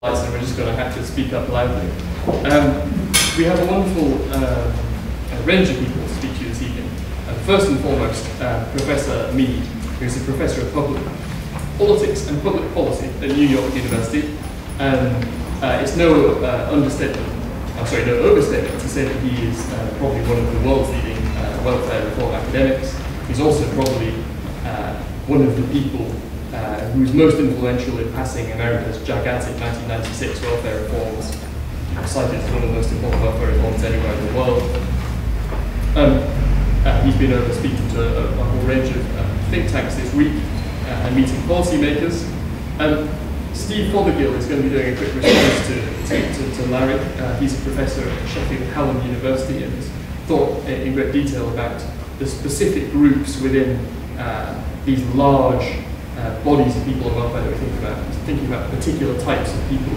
So we're just going to have to speak up loudly. We have a wonderful range of people to speak to this evening. First and foremost, Professor Mead, who's a professor of public politics and public policy at New York University. It's no overstatement to say that he is probably one of the world's leading welfare reform academics. He's also probably one of the people who's most influential in passing America's gigantic 1996 welfare reforms, cited as one of the most important welfare reforms anywhere in the world. He's been over speaking to a whole range of think tanks this week and meeting policymakers. Steve Fothergill is going to be doing a quick response to Larry. He's a professor at Sheffield Hallam University and has thought in great detail about the specific groups within these large bodies of people on welfare that we think about. He's thinking about particular types of people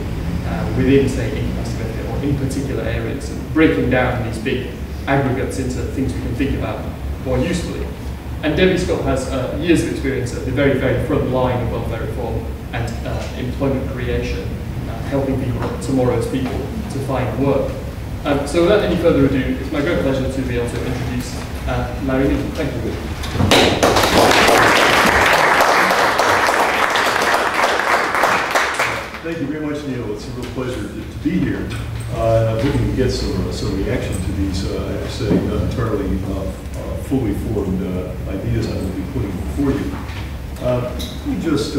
within, say, incapacity benefit or in particular areas, and breaking down these big aggregates into things we can think about more usefully. And Debbie Scott has years of experience at the very, very front line of welfare reform and employment creation, helping people, tomorrow's people, to find work. So without any further ado, it's my great pleasure to be able to introduce Larry Mead. Thank you. Thank you very much, Neil. It's a real pleasure to be here. I'm hoping to get some reaction to these, I have to say, not entirely fully formed ideas I will be putting before you. Let me just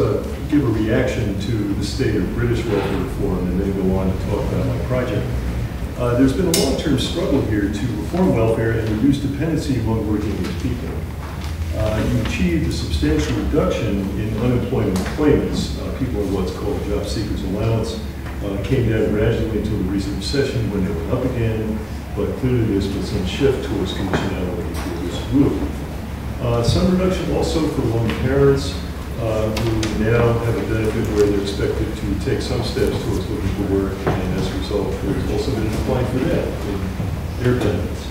give a reaction to the state of British welfare reform and then go on to talk about my project. There's been a long-term struggle here to reform welfare and reduce dependency among working-age people. You achieved a substantial reduction in unemployment claimants. People in what's called job seekers allowance came down gradually until the recent recession when they went up again, but clearly there's been some shift towards conditionality for this group. Some reduction also for lone parents who now have a benefit where they're expected to take some steps towards looking for work, and as a result, there's also been a decline for them in their benefits.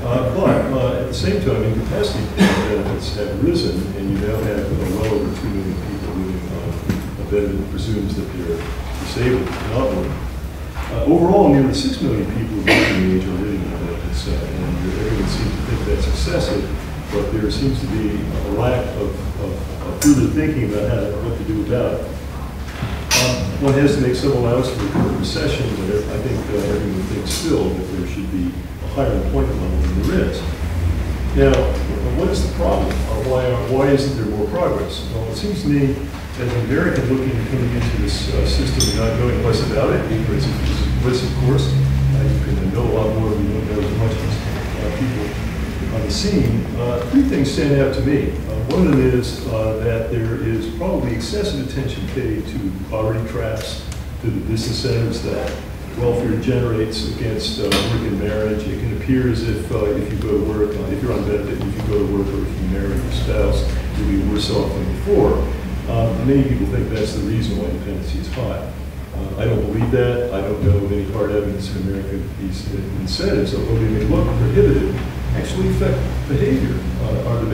But at the same time, incapacity benefits have risen, and you now have well over 2 million people living on a benefit that presumes that they're disabled, not working. Overall, nearly 6 million people of working age are living on benefits, and everyone seems to think that's excessive, but there seems to be a lack of further thinking about what to do about it. One has to make some allowance for the current recession, but I think everyone thinks still that there should be a higher employment level than there is. Now, what is the problem? Why isn't there more progress? Well, it seems to me, as an American coming into this system and not knowing less about it, ignorance is bliss, of course. You can know a lot more than you don't know as much as people on the scene. 3 things stand out to me. One of them is that there is probably excessive attention paid to poverty traps, to the disincentives that welfare generates against work and marriage. It can appear as if you go to work, if you're on benefit, if you go to work or if you marry your spouse, you'll be worse off than before. Many people think that's the reason why dependency is high. I don't believe that. I don't know of any hard evidence in America that these incentives, although they may look prohibitive, actually affect behavior.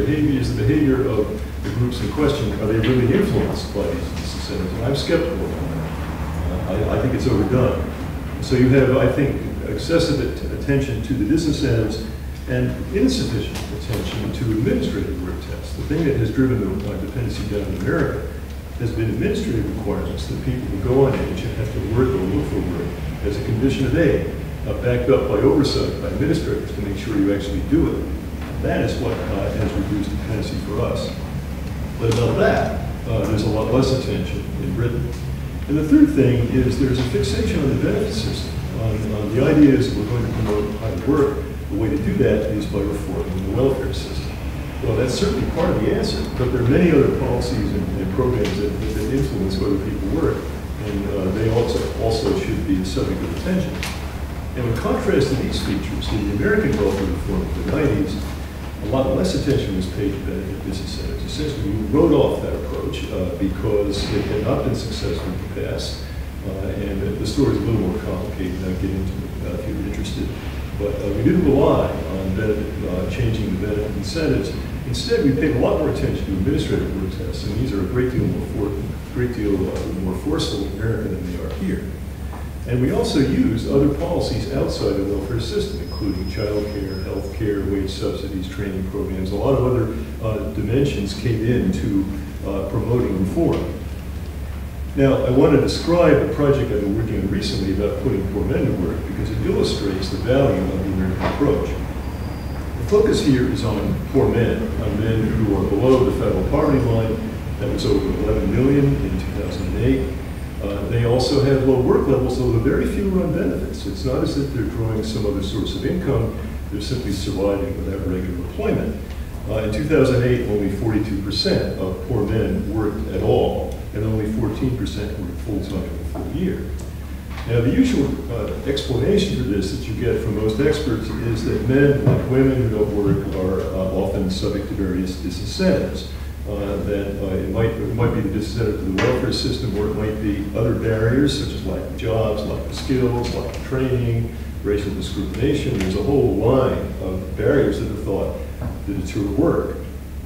Is the behavior of the groups in question, are they really influenced by these incentives? And I'm skeptical about that. I think it's overdone. So you have, I think, excessive attention to the disincentives and insufficient attention to administrative work tests. The thing that has driven the dependency down in America has been administrative requirements that people who go on age and have to work or look for work as a condition of aid, backed up by oversight by administrators to make sure you actually do it. That is what has reduced dependency for us. But about that, there's a lot less attention in Britain. And the third thing is there's a fixation on the benefit system. The idea is that we're going to promote hard work. The way to do that is by reforming the welfare system. Well, that's certainly part of the answer, but there are many other policies and programs that influence whether people work, and they also should be the subject of attention. And in contrast to these features, in the American welfare reform of the 90s, a lot less attention was paid to benefit disincentives. Essentially, we wrote off that approach because it had not been successful in the past. And the story is a little more complicated, and I'll get into it if you're interested. But we didn't rely on changing the benefit incentives Instead, we paid a lot more attention to administrative work tests, and these are a great deal more forceful in America than they are here. And we also used other policies outside the welfare system, including child care, health care, wage subsidies, training programs. A lot of other dimensions came into promoting reform. Now, I want to describe a project I've been working on recently about putting poor men to work because it illustrates the value of the American approach. The focus here is on poor men, on men who are below the federal poverty line. That was over 11 million in 2008. They also have low work levels, although very few are on benefits. It's not as if they're drawing some other source of income. They're simply surviving without regular employment. In 2008, only 42% of poor men worked at all, and only 14% worked full-time in a full year. Now, the usual explanation for this that you get from most experts is that men, like women who don't work, are often subject to various disincentives. It might be the disincentive to the welfare system, or it might be other barriers such as lack of jobs, lack of skills, lack of training, racial discrimination. There's a whole line of barriers that are thought to deter work.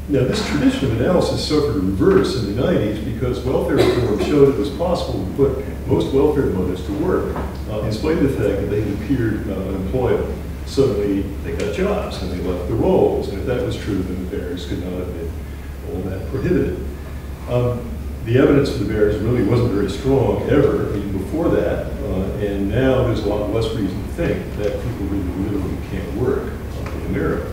Now, this tradition of analysis suffered a reverse in the 90s because welfare reform showed it was possible to put most welfare mothers to work, in spite of the fact that they had appeared unemployable. Suddenly, they got jobs and they left the roles, and if that was true, then the barriers could not have been all that prohibited. The evidence for the barriers really wasn't very strong ever, even before that, and now there's a lot less reason to think that people really literally can't work in America.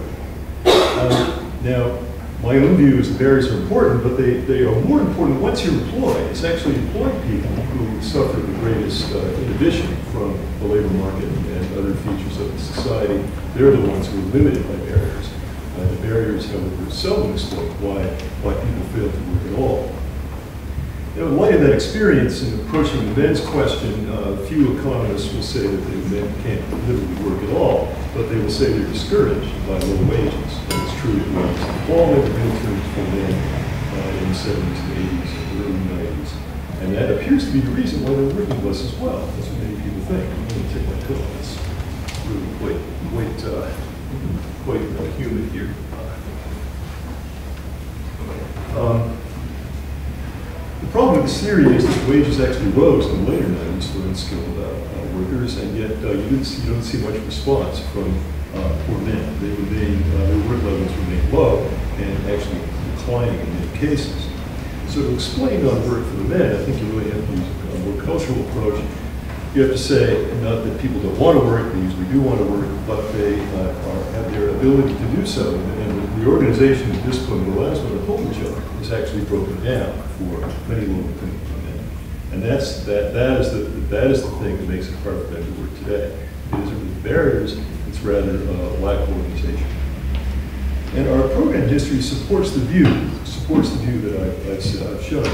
Now, my own view is the barriers are important, but they are more important once you're employed. It's actually employed people who suffer the greatest inhibition from the labor market and other features of the society. They're the ones who are limited by barriers. The barriers, however, seldom explain why people fail to work at all. Now, in light of that experience in approaching the men's question, few economists will say that the men can't literally work at all, but they will say they're discouraged by low wages. And it's true that wages have fallen in terms for men in the 70s and 80s and early 90s. And that appears to be the reason why they're working less as well. That's what many people think. I'm going to take my coat. It's really quite humid here. The problem with this theory is that wages actually rose in the later 90s for unskilled workers, and yet you don't see much response from poor men. Their work levels remain low and actually declining in many cases. So to explain work for the men, I think you really have to use a more cultural approach. You have to say not that people don't want to work, they usually do want to work, but they have their ability to do so. And the organization of discipline that allows them to hold the job is actually broken down for many low-income men. And that is the thing that makes it hard for them to work today. It isn't the barriers, it's rather lack of organization. And our program history supports the view that I've shown.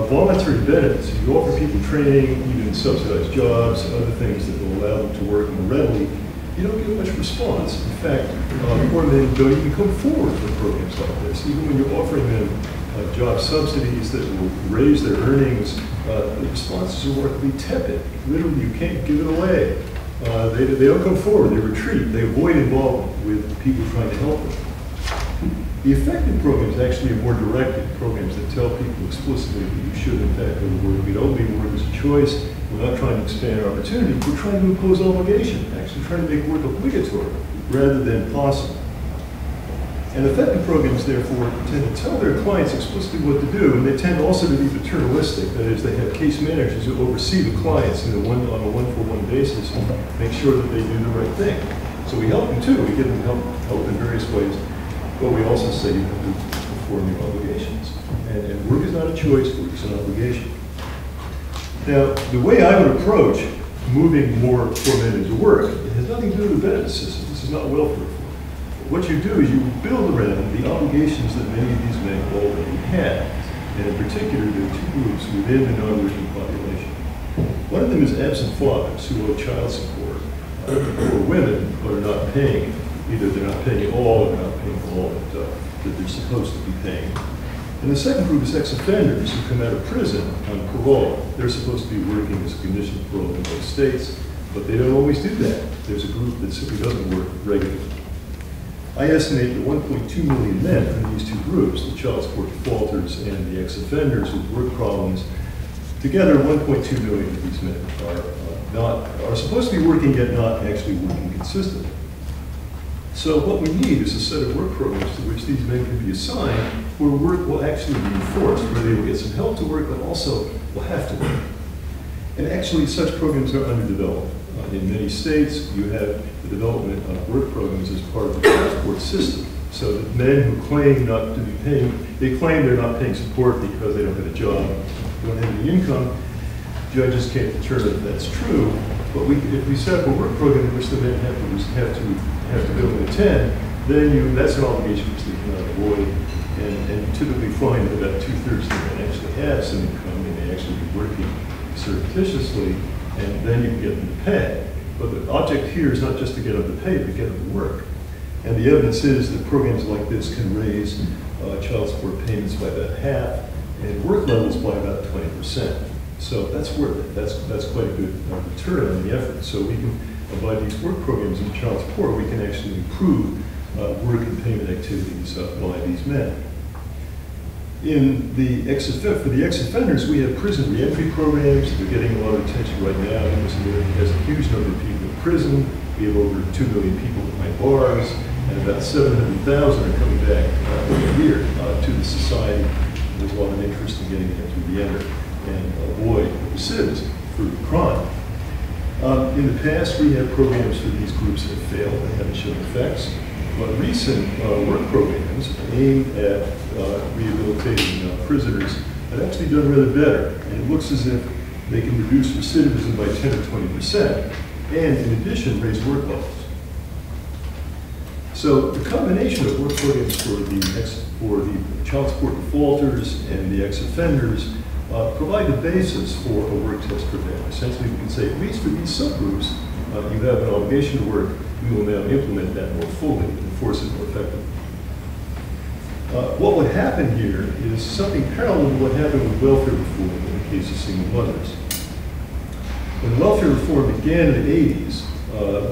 Voluntary benefits, if you offer people training, even subsidized jobs, other things that will allow them to work more readily, you don't get much response. In fact, poor men don't even come forward for programs like this. Even when you're offering them job subsidies that will raise their earnings, the responses are remarkably tepid. Literally, you can't give it away. They don't come forward, they retreat, they avoid involvement with people trying to help them. The effective programs actually are more directed programs that tell people explicitly that you should in fact go to work. We don't leave work as a choice. We're not trying to expand opportunity. We're trying to impose obligation, actually trying to make work obligatory rather than possible. And effective programs, therefore, tend to tell their clients explicitly what to do, and they tend also to be paternalistic. That is, they have case managers who oversee the clients on a one-for-one basis and make sure that they do the right thing. So we help them too. We give them help in various ways. But we also say you have to perform your obligations. And work is not a choice, work is an obligation. Now, the way I would approach moving more poor men into work, it has nothing to do with the benefit system. This is not welfare reform. What you do is you build around the obligations that many of these men already have. And in particular, there are two groups within the non-working population. One of them is absent fathers who owe child support, or women who are not paying it. Either they're not paying it all or not paying all that they're supposed to be paying. And the second group is ex-offenders who come out of prison on parole. They're supposed to be working as a condition of parole in both states, but they don't always do that. There's a group that simply doesn't work regularly. I estimate that 1.2 million men from these two groups, the child support defaulters and the ex-offenders with work problems, together 1.2 million of these men are supposed to be working yet not actually working consistently. So what we need is a set of work programs to which these men can be assigned where work will actually be enforced, where they will get some help to work, but also will have to work. And actually, such programs are underdeveloped. In many states, you have the development of work programs as part of the child support system. So that men who claim not to be paying, they claim they're not paying support because they don't have a job, don't have any income. Judges can't determine if that's true, but if we set up a work program in which the men have to go and attend, then that's an obligation which they cannot avoid. And you typically find that about 2/3 of the men actually have some income and they actually be working surreptitiously, and then you can get them to pay. But the object here is not just to get them to pay, but to get them to work. And the evidence is that programs like this can raise child support payments by about half and work levels by about 20%. So that's worth it. That's quite a good return on the effort. So we can, by these work programs in child support, we can actually improve work and payment activities by these men. For the ex-offenders, we have prison reentry programs. They're getting a lot of attention right now because America has a huge number of people in prison. We have over 2 million people behind bars, and about 700,000 are coming back every year to the society. There's a lot of interest in getting them to the end and avoid recidivism through crime. In the past, we had programs for these groups that failed and haven't shown effects. But recent work programs aimed at rehabilitating prisoners have actually done rather better. And it looks as if they can reduce recidivism by 10 or 20%, and in addition, raise work levels. So the combination of work programs for the child support defaulters and the ex-offenders provide the basis for a work test for them. Essentially, we can say, at least for these subgroups, you have an obligation to work. We will now implement that more fully and enforce it more effectively. What would happen here is something parallel to what happened with welfare reform in the case of single mothers. When welfare reform began in the 80s,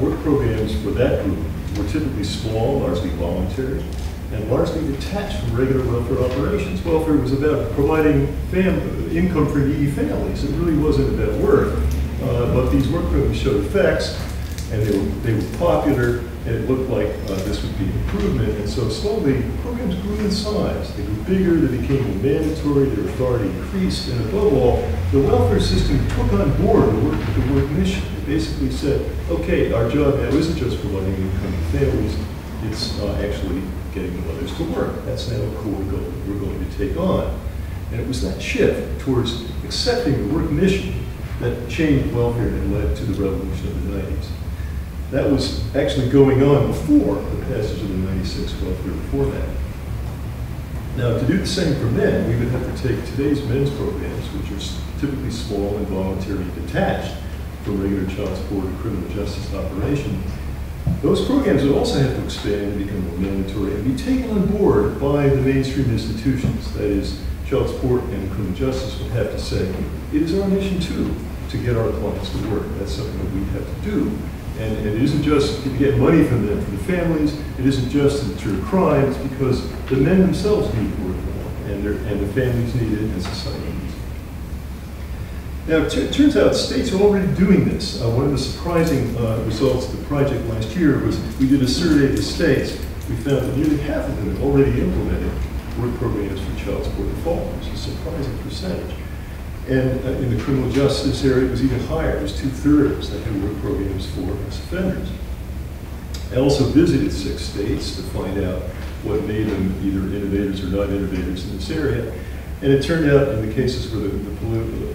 work programs for that group were typically small, largely voluntary, and largely detached from regular welfare operations. Welfare was about providing income for needy families. It really wasn't about work, but these work programs showed effects, and they were popular, and it looked like this would be an improvement. And so slowly, programs grew in size. They grew bigger, they became more mandatory, their authority increased, and above all, the welfare system took on board the work mission. It basically said, okay, our job now isn't just providing income to families, it's actually getting the mothers to work. That's now a core goal that we're going to take on. And it was that shift towards accepting the work mission that changed welfare and led to the revolution of the 90s. That was actually going on before the passage of the 96 Welfare Reform Act. Now, to do the same for men, we would have to take today's men's programs, which are typically small and voluntary and detached from regular child support or criminal justice operation. Those programs would also have to expand and become more mandatory and be taken on board by the mainstream institutions. That is, child support and criminal justice would have to say, it is our mission too to get our clients to work. That's something that we have to do. And it isn't just to get money from them, from the families. It isn't just to deter crime. It's because the men themselves need work more, and the families need it, and society needs it. Now, it turns out states are already doing this. One of the surprising results of the project last year was we did a survey of the states. We found that nearly half of them had already implemented work programs for child support defaulters, a surprising percentage. And in the criminal justice area, it was even higher. It was 2/3 that had work programs for ex-offenders. I also visited 6 states to find out what made them either innovators or not innovators in this area. And it turned out in the cases where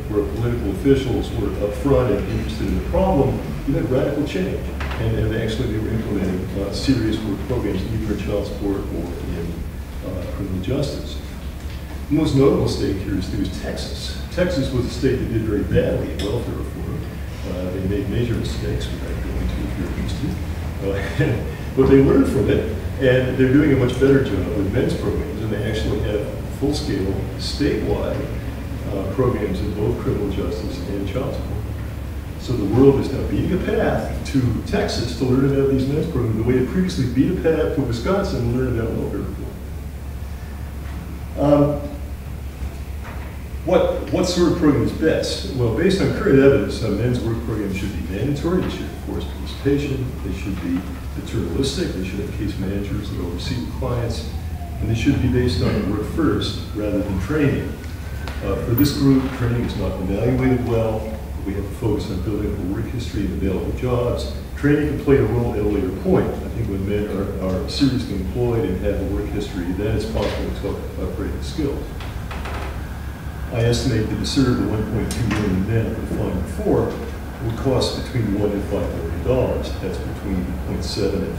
where political officials were upfront and interested in the problem, you had radical change. And actually they were implementing serious work programs either in child support or in criminal justice. The most notable state here is Texas. Texas was a state that did very badly at welfare reform. They made major mistakes, which I'm going to if you're interested. But they learned from it, and they're doing a much better job with men's programs, and they actually have full-scale, statewide programs in both criminal justice and child support. So the world is now beating a path to Texas to learn about these MENS programs, the way it previously beat a path to Wisconsin to learn about welfare reform. What sort of program is best? Well, based on current evidence, a MENS work program should be mandatory, they should enforce participation, they should be paternalistic, they should have case managers that oversee the clients, and they should be based on work first rather than training. For this group, training is not evaluated well. We have to focus on building up a work history and available jobs. Training can play a role at a later point. I think when men are seriously employed and have a work history, then it's possible to upgrade the skills. I estimate that to serve the 1.2 million men defined before would cost between $1 and $5 million. That's between 0.7 and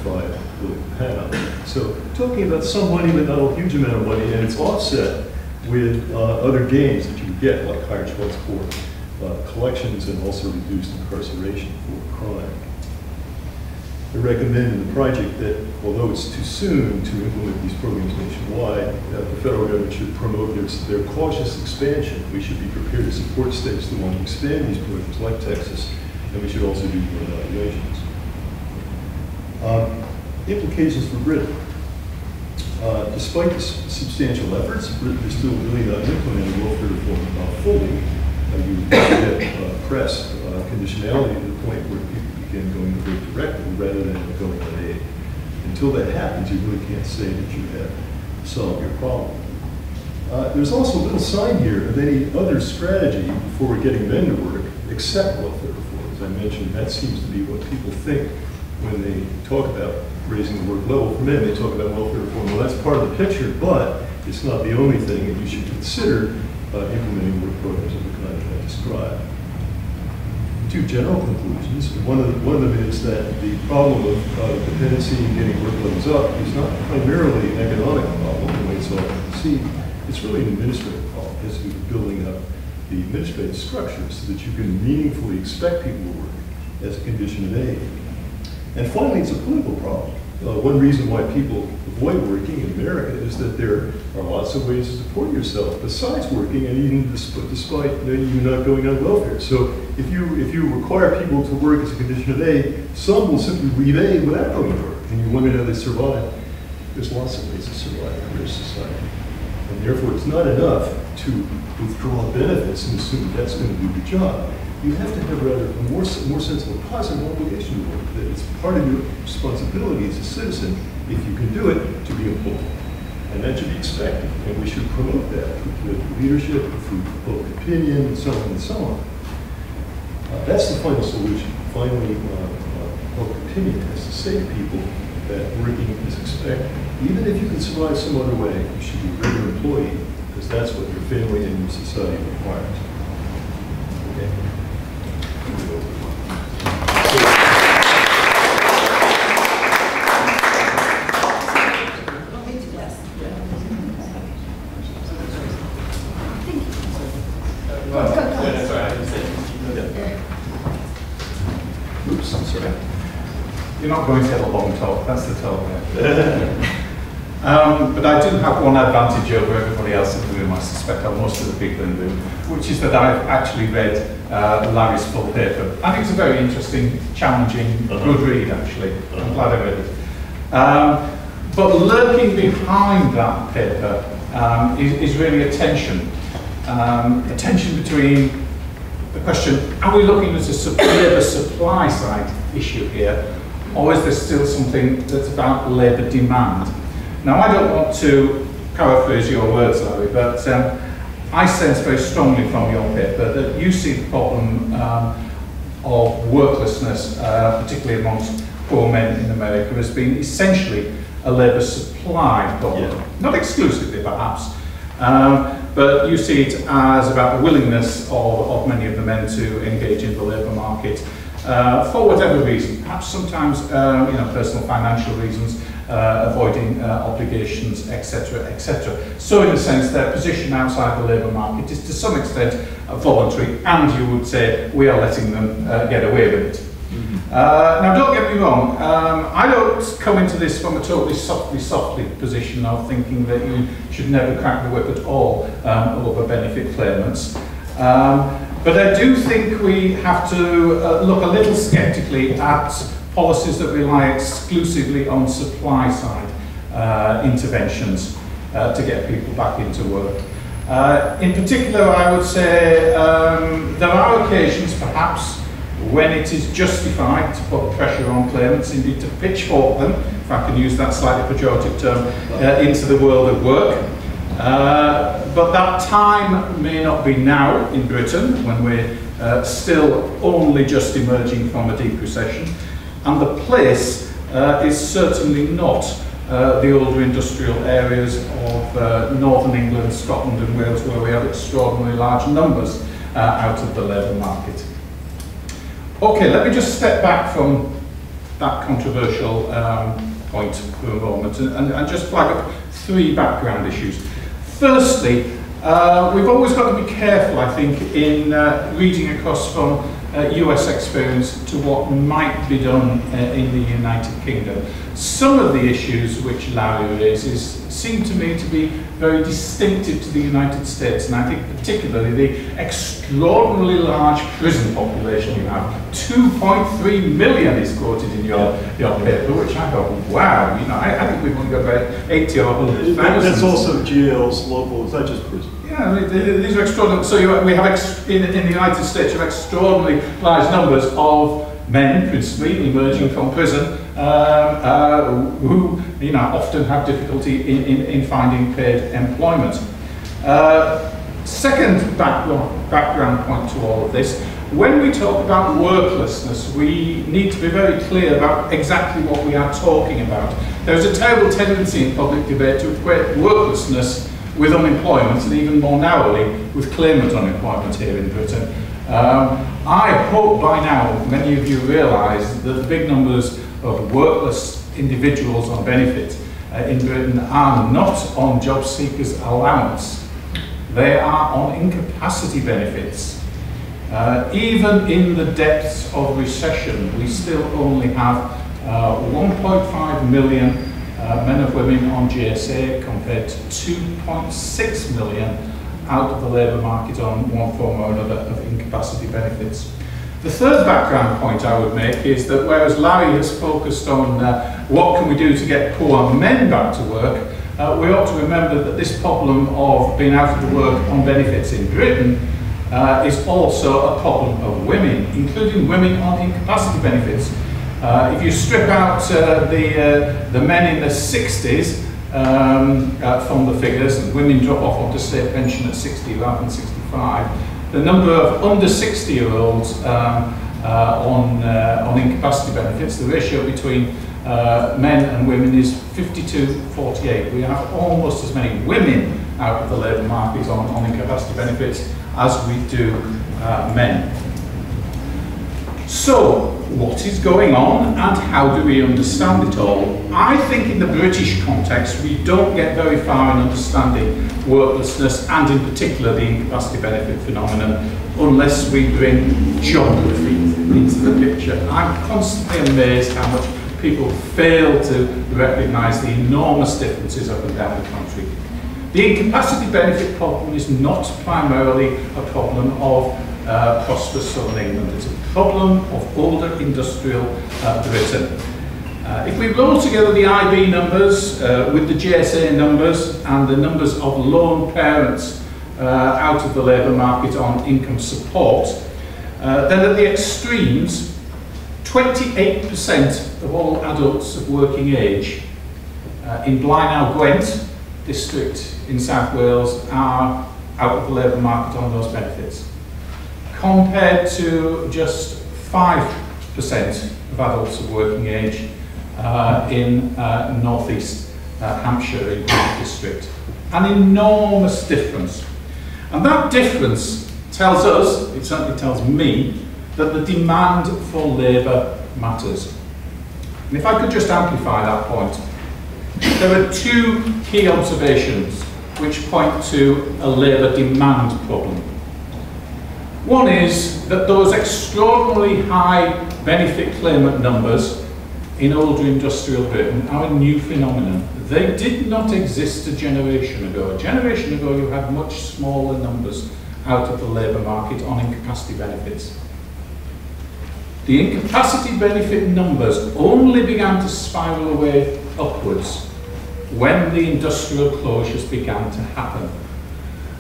3.5 billion pounds. So talking about some money, but not a huge amount of money, and it's offset with other gains that you would get, like higher child support, collections, and also reduced incarceration for crime. I recommend in the project that, although it's too soon to implement these programs nationwide, the federal government should promote their cautious expansion. We should be prepared to support states that want to expand these programs, like Texas, and we should also do more evaluations. Implications for Britain. Despite the substantial efforts, Britain is still really not implementing welfare reform fully. You get press conditionality to the point where people begin going to work directly rather than going on aid. Until that happens, you really can't say that you have solved your problem. There's also little sign here of any other strategy for getting men to work except welfare reform. As I mentioned, that seems to be what people think when they talk about raising the work level for men. They talk about welfare reform. Well, that's part of the picture, but it's not the only thing, and you should consider implementing work programs of the kind that I described. Two general conclusions. One of them is that the problem of dependency and getting work levels up is not primarily an economic problem, the way it's often seen. It's really an administrative problem. It has to do with building up the administrative structure so that you can meaningfully expect people to work as a condition of aid. And finally, it's a political problem. One reason why people avoid working in America is that there are lots of ways to support yourself besides working, and even despite you not going on welfare. So if you require people to work as a condition of aid, some will simply leave aid without going to work, and you wonder how they survive. There's lots of ways to survive in a British society, and therefore it's not enough to withdraw benefits and assume that's going to do the job. You have to have rather a more sense of a positive obligation to work, that it's part of your responsibility as a citizen, if you can do it, to be employed. And that should be expected, and we should promote that through leadership, through public opinion, and so on and so on. That's the final solution. Finally, public opinion has to say to people that working is expected. Even if you can survive some other way, you should be a regular employee, because that's what your family and your society requires. Okay. You're not going to get a long talk, that's the talk. But I do have one advantage over everybody else in the room, I suspect, or most of the people in the room, which is that I've actually read Larry's full paper. I think it's a very interesting, challenging, good read, actually. I'm glad I read it. But lurking behind that paper is really a tension. A tension between the question, are we looking at a labour supply side issue here, or is there still something that's about labour demand? Now, I don't want to paraphrase your words, Larry, but I sense very strongly from your paper that you see the problem of worklessness, particularly amongst poor men in America, as being essentially a labour supply problem. Yeah. Not exclusively, perhaps, but you see it as about the willingness of many of the men to engage in the labour market for whatever reason. Perhaps sometimes, personal financial reasons, avoiding obligations, etc., etc. So in a sense, their position outside the labour market is to some extent voluntary, and you would say we are letting them get away with it. Now, don't get me wrong, I don't come into this from a totally softly position of thinking that you should never crack the whip at all over benefit claimants. But I do think we have to look a little sceptically at policies that rely exclusively on supply side interventions to get people back into work. In particular, I would say there are occasions perhaps when it is justified to put pressure on claimants, indeed to pitchfork them, if I can use that slightly pejorative term, into the world of work. But that time may not be now in Britain, when we're still only just emerging from a deep recession, and the place is certainly not the older industrial areas of northern England, Scotland and Wales, where we have extraordinarily large numbers out of the labour market. Okay, let me just step back from that controversial point for a moment and just flag up three background issues. Firstly, we've always got to be careful, I think, in reading across from US experience to what might be done in the United Kingdom. Some of the issues which Larry raises seem to me to be very distinctive to the United States, and I think particularly the extraordinarily large prison population you have. 2.3 million is quoted in your paper, which I thought, wow, you know, I think we've only got about 80 or 100,000. That's also jails, local, it's not just prison. Yeah, I mean, these are extraordinary. So we have, in the United States, you have extraordinarily large numbers of men, principally, emerging from prison, who, you know, often have difficulty in finding paid employment. Second background point to all of this, when we talk about worklessness, we need to be very clear about exactly what we are talking about. There's a terrible tendency in public debate to equate worklessness with unemployment, and even more narrowly with claimant unemployment here in Britain. I hope by now many of you realise that the big numbers of workless individuals on benefit in Britain are not on job seekers allowance. They are on incapacity benefits. Even in the depths of recession, we still only have 1.5 million men and women on GSA compared to 2.6 million out of the labour market on one form or another of incapacity benefits. The third background point I would make is that whereas Larry has focused on what can we do to get poor men back to work, we ought to remember that this problem of being out of the work on benefits in Britain is also a problem of women, including women on incapacity benefits. If you strip out the men in the 60s from the figures, and women drop off onto state pension at 60 rather than 65, the number of under 60-year-olds on incapacity benefits, the ratio between men and women is 52-48. We have almost as many women out of the labour market on incapacity benefits as we do men. So, what is going on and how do we understand it all? I think in the British context we don't get very far in understanding worklessness and in particular the incapacity benefit phenomenon unless we bring geography into the picture. I'm constantly amazed how much people fail to recognise the enormous differences up and down the country. The incapacity benefit problem is not primarily a problem of prosperous southern England. It's a problem of older industrial Britain. If we roll together the IB numbers with the GSA numbers and the numbers of lone parents out of the labour market on income support, then at the extremes, 28% of all adults of working age in Blaenau Gwent district in South Wales are out of the labour market on those benefits, compared to just 5% of adults of working age in northeast Hampshire in Mead district. An enormous difference. And that difference tells us, it certainly tells me, that the demand for labour matters. And if I could just amplify that point, there are two key observations which point to a labour demand problem. One is that those extraordinarily high benefit claimant numbers in older industrial Britain are a new phenomenon. They did not exist a generation ago. A generation ago you had much smaller numbers out of the labour market on incapacity benefits. The incapacity benefit numbers only began to spiral away upwards when the industrial closures began to happen.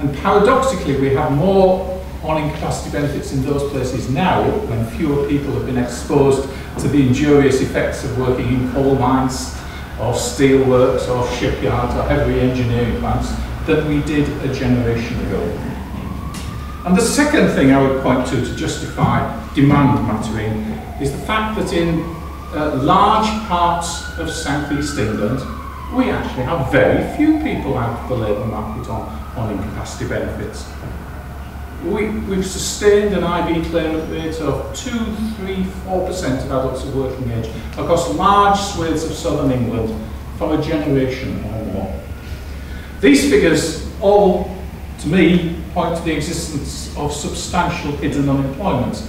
And paradoxically, we have more on incapacity benefits in those places now when fewer people have been exposed to the injurious effects of working in coal mines or steelworks or shipyards or heavy engineering plants than we did a generation ago. And the second thing I would point to justify demand mattering is the fact that in large parts of southeast England, we actually have very few people out of the labour market on incapacity benefits. We've sustained an IB claimant rate of 2, 3, 4% of adults of working age across large swathes of southern England for a generation or more. These figures all, to me, point to the existence of substantial hidden unemployment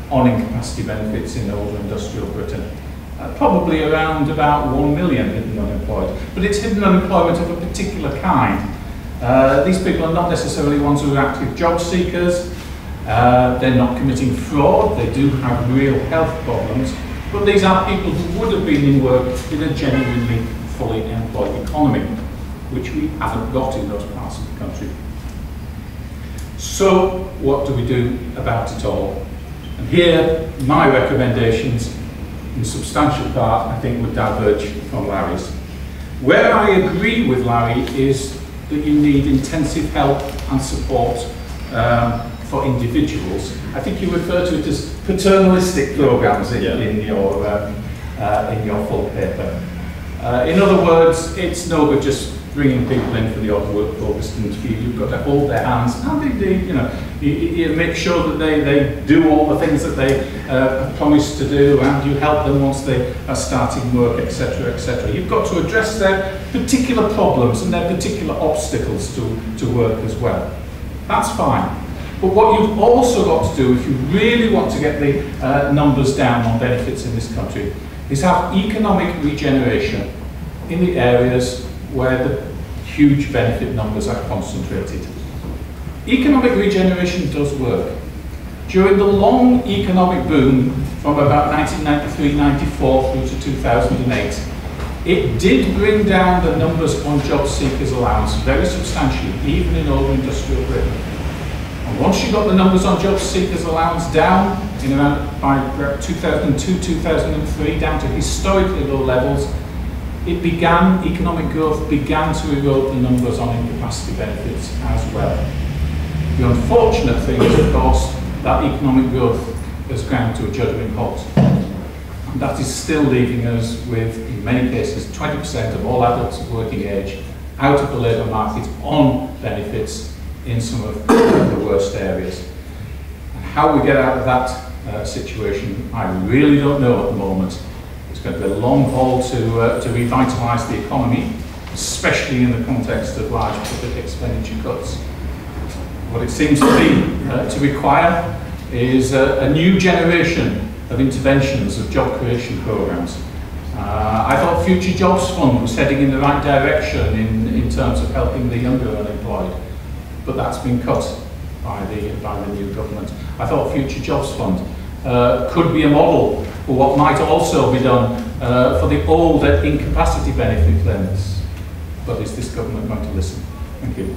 on incapacity benefits in older industrial Britain. Probably around about 1 million hidden unemployed, but it's hidden unemployment of a particular kind. These people are not necessarily ones who are active job seekers, they're not committing fraud, they do have real health problems, but these are people who would have been in work in a genuinely fully employed economy, which we haven't got in those parts of the country. So what do we do about it all? And here, my recommendations, in substantial part, I think would diverge from Larry's. Where I agree with Larry is that you need intensive help and support for individuals. I think you refer to it as paternalistic programs in your full paper. In other words, it's no good just bringing people in for the odd work focused interview. You've got to hold their hands and indeed, you make sure that they do all the things that they promised to do, and you help them once they are starting work, etc., etc. You've got to address their particular problems and their particular obstacles to work as well. That's fine. But what you've also got to do, if you really want to get the numbers down on benefits in this country, is have economic regeneration in the areas where the huge benefit numbers are concentrated. Economic regeneration does work. During the long economic boom from about 1993-94 through to 2008, it did bring down the numbers on job seekers allowance very substantially, even in older industrial Britain. And once you got the numbers on job seekers allowance down in around by 2002-2003 down to historically low levels, economic growth began to erode the numbers on incapacity benefits as well. The unfortunate thing is, of course, that economic growth has ground to a juddering halt. And that is still leaving us with, in many cases, 20% of all adults of working age out of the labour market on benefits in some of the worst areas. And how we get out of that situation, I really don't know at the moment. It's going to be a long haul to revitalise the economy, especially in the context of large public expenditure cuts. What it seems to be to require is a new generation of interventions, of job creation programmes. I thought Future Jobs Fund was heading in the right direction in terms of helping the younger unemployed, but that's been cut by the new government. I thought Future Jobs Fund could be a model for what might also be done for the older incapacity benefit claimants. But is this government going to listen? Thank you.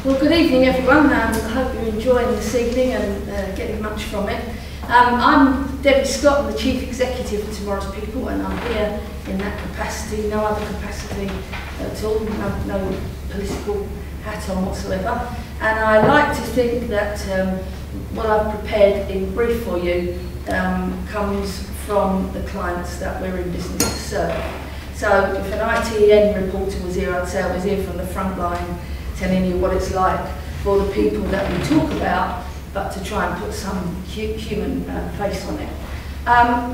Well, good evening everyone. I hope you're enjoying this evening and getting much from it. I'm Debbie Scott, I'm the Chief Executive of Tomorrow's People, and I'm here in that capacity, no other capacity at all, no political hat on whatsoever. And I like to think that what I've prepared in brief for you comes from the clients that we're in business to serve. So if an ITN reporter was here, I'd say I was here from the Frontline, telling you what it's like for the people that we talk about, but to try and put some human face on it.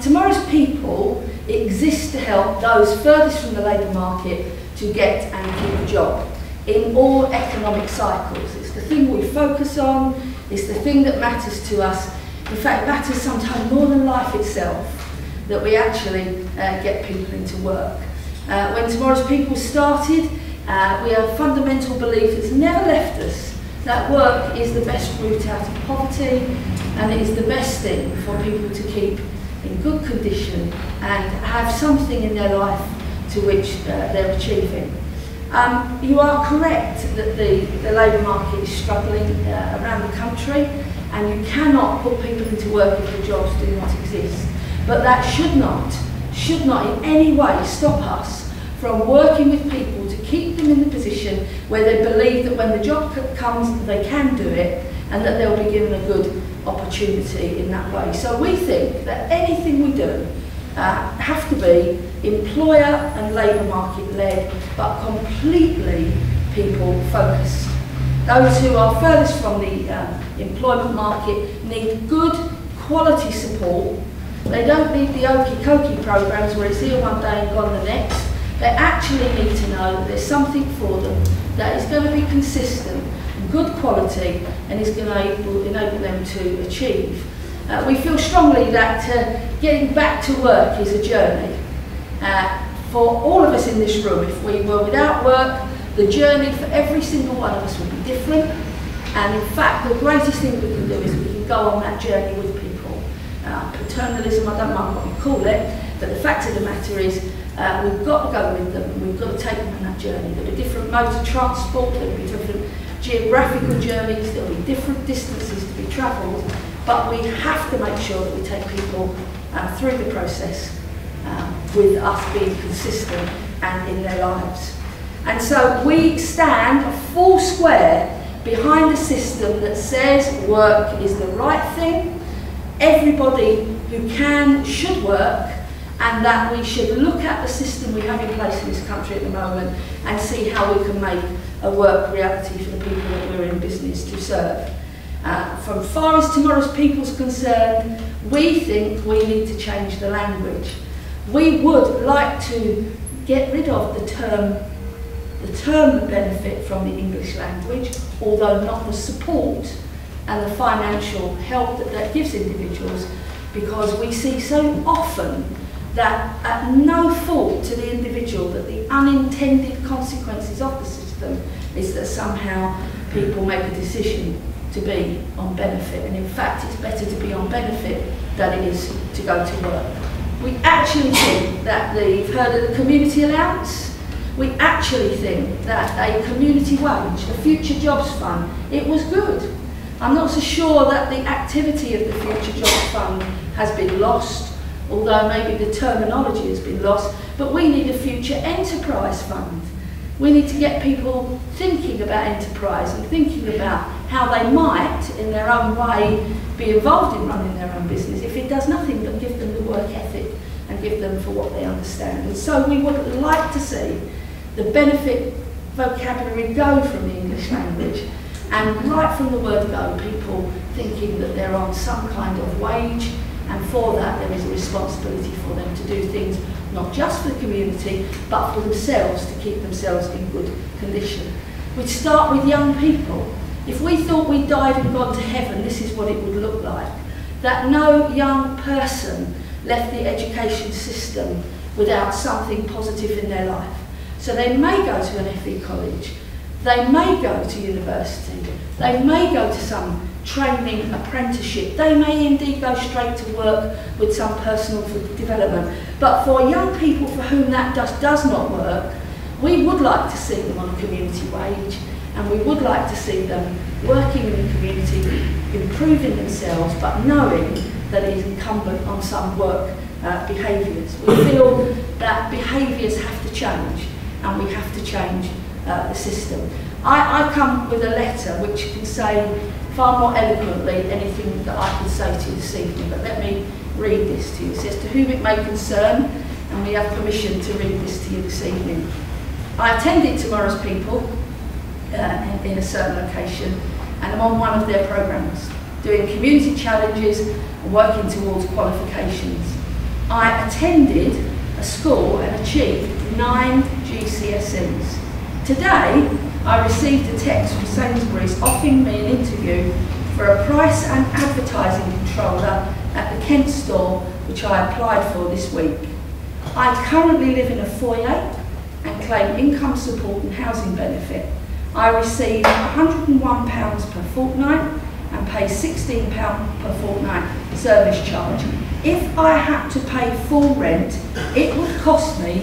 Tomorrow's People exist to help those furthest from the labour market to get and keep a job in all economic cycles. It's the thing we focus on, it's the thing that matters to us. In fact, it matters sometimes more than life itself. that we actually get people into work. When Tomorrow's People started, we have a fundamental belief that's never left us, that work is the best route out of poverty, and it is the best thing for people to keep in good condition and have something in their life to which they're achieving. You are correct that the labour market is struggling around the country, and you cannot put people into work if the jobs do not exist. But that should not in any way stop us from working with people to keep them in the position where they believe that when the job comes they can do it, and that they'll be given a good opportunity in that way. So we think that anything we do have to be employer and labour market led, but completely people focused. Those who are furthest from the employment market need good quality support. They don't need the okey-cokey programs where it's here one day and gone the next. They actually need to know that there's something for them that is going to be consistent, good quality, and is going to enable them to achieve. We feel strongly that getting back to work is a journey. For all of us in this room, if we were without work, the journey for every single one of us would be different. And in fact, the greatest thing we can do is we can go on that journey with people. Paternalism, I don't mind what you call it, but the fact of the matter is we've got to go with them, and we've got to take them on that journey. There'll be different modes of transport, there'll be different geographical journeys, there'll be different distances to be travelled, but we have to make sure that we take people through the process with us being consistent and in their lives. And so we stand full square behind a system that says work is the right thing, everybody who can should work, and that we should look at the system we have in place in this country at the moment and see how we can make a work reality for the people that we're in business to serve. From far as Tomorrow's People's concerned, we think we need to change the language. We would like to get rid of the term benefit from the English language, although not the support and the financial help that gives individuals, because we see so often that at no fault to the individual that the unintended consequences of the system is that somehow people make a decision to be on benefit, and in fact it's better to be on benefit than it is to go to work. We actually think that you've heard of the community allowance. We actually think that a community wage, a future jobs fund, it was good. I'm not so sure that the activity of the future jobs fund has been lost, although maybe the terminology has been lost, but we need a future enterprise fund. We need to get people thinking about enterprise and thinking about how they might, in their own way, be involved in running their own business if it does nothing but give them the work ethic and give them for what they understand. And so we would like to see the benefit vocabulary go from the English language, and right from the word go, people thinking that they're on some kind of wage, and for that there is a responsibility for them to do things not just for the community, but for themselves, to keep themselves in good condition. We'd start with young people. If we thought we died and gone to heaven, this is what it would look like. That no young person left the education system without something positive in their life. So they may go to an FE college, they may go to university, they may go to some training apprenticeship, they may indeed go straight to work with some personal development. But for young people for whom that does not work, we would like to see them on a community wage, and we would like to see them working in the community, improving themselves, but knowing that it is incumbent on some work behaviours. We feel that behaviours have to change, and we have to change the system. I come with a letter which can say far more eloquently anything that I could say to you this evening, but let me read this to you. It says, "To whom it may concern," and we have permission to read this to you this evening. "I attended Tomorrow's People in a certain location, and I'm on one of their programmes, doing community challenges and working towards qualifications. I attended a school and achieved 9 GCSEs. Today, I received a text from Sainsbury's offering me an interview for a price and advertising controller at the Kent store, which which I applied for this week. I currently live in a foyer and claim income support and housing benefit. I receive £101 per fortnight and pay £16 per fortnight service charge. If I had to pay full rent, it would cost me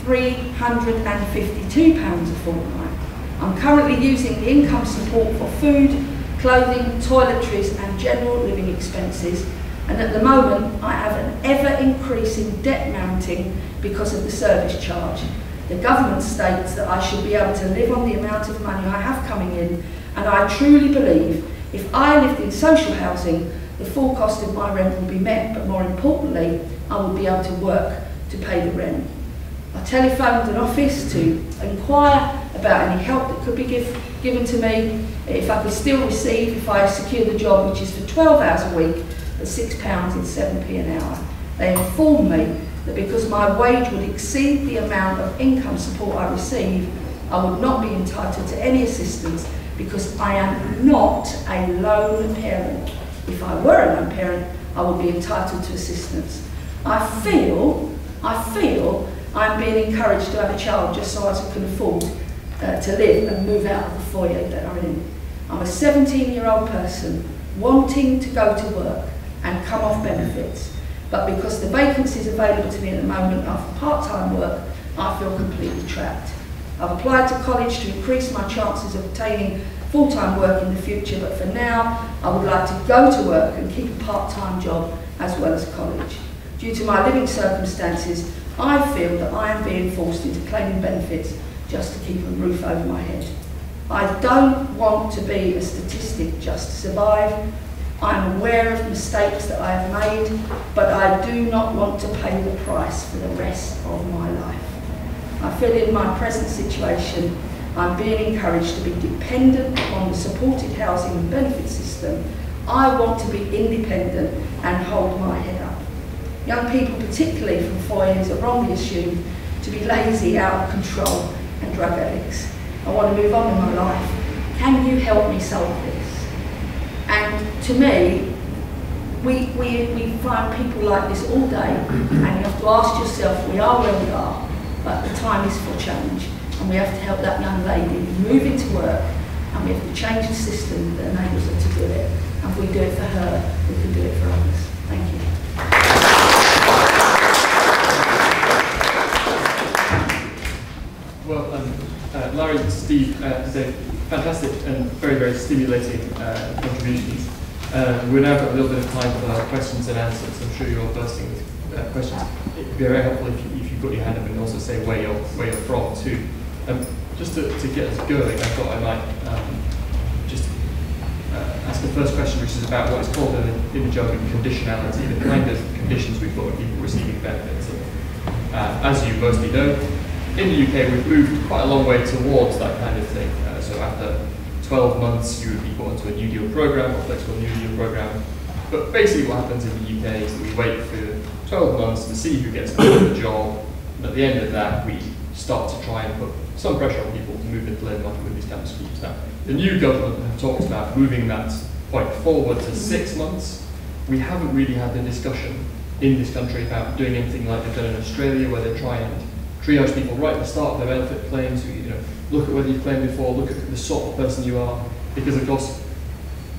£352 a fortnight. I'm currently using the income support for food, clothing, toiletries and general living expenses, and at the moment I have an ever-increasing debt mounting because of the service charge. The government states that I should be able to live on the amount of money I have coming in, and I truly believe if I lived in social housing, the full cost of my rent would be met, but more importantly, I would be able to work to pay the rent. I telephoned an office to inquire about any help that could be given to me, if I could still receive, if I secure the job, which is for 12 hours a week at £6 and 7p an hour. They informed me that because my wage would exceed the amount of income support I receive, I would not be entitled to any assistance because I am not a lone parent. If I were a lone parent, I would be entitled to assistance. I feel I'm being encouraged to have a child just so I can afford to live and move out of the foyer that I'm in. I'm a 17-year-old person wanting to go to work and come off benefits, but because the vacancies available to me at the moment are for part-time work, I feel completely trapped. I've applied to college to increase my chances of obtaining full-time work in the future, but for now, I would like to go to work and keep a part-time job as well as college. Due to my living circumstances, I feel that I am being forced into claiming benefits just to keep a roof over my head. I don't want to be a statistic just to survive. I am aware of mistakes that I have made, but I do not want to pay the price for the rest of my life. I feel in my present situation, I'm being encouraged to be dependent on the supported housing and benefit system. I want to be independent and hold my head up. Young people, particularly from foyers, are wrongly assumed to be lazy, out of control and drug addicts. I want to move on in my life. Can you help me solve this? And to me, we find people like this all day, and you have to ask yourself, we are where we are, but the time is for change, and we have to help that young lady move into work, and we have to change the system that enables her to do it. And if we do it for her, we can do it for others. Thank you. Well, Larry, Steve, they're fantastic and very, very stimulating contributions. We've now got a little bit of time for questions and answers. I'm sure you're all bursting with questions. It would be very helpful if you've got your hand up and also say where you're from too. Just to get us going, I thought I might just ask the first question, which is about what is called in the jargon conditionality, the kind of conditions we put on people receiving benefits. As you mostly know, in the UK we've moved quite a long way towards that kind of thing. So after 12 months you would be put onto a New Deal programme, or flexible New Deal programme. But basically what happens in the UK is that we wait for 12 months to see who gets the job, and at the end of that we start to try and put some pressure on people to move into labour market with these kind of schemes. Now, the new government have talked about moving that point forward to 6 months. We haven't really had the discussion in this country about doing anything like they've done in Australia, where they try and triage people right at the start of their benefit claims. Look at whether you've claimed before, look at the sort of person you are, because of course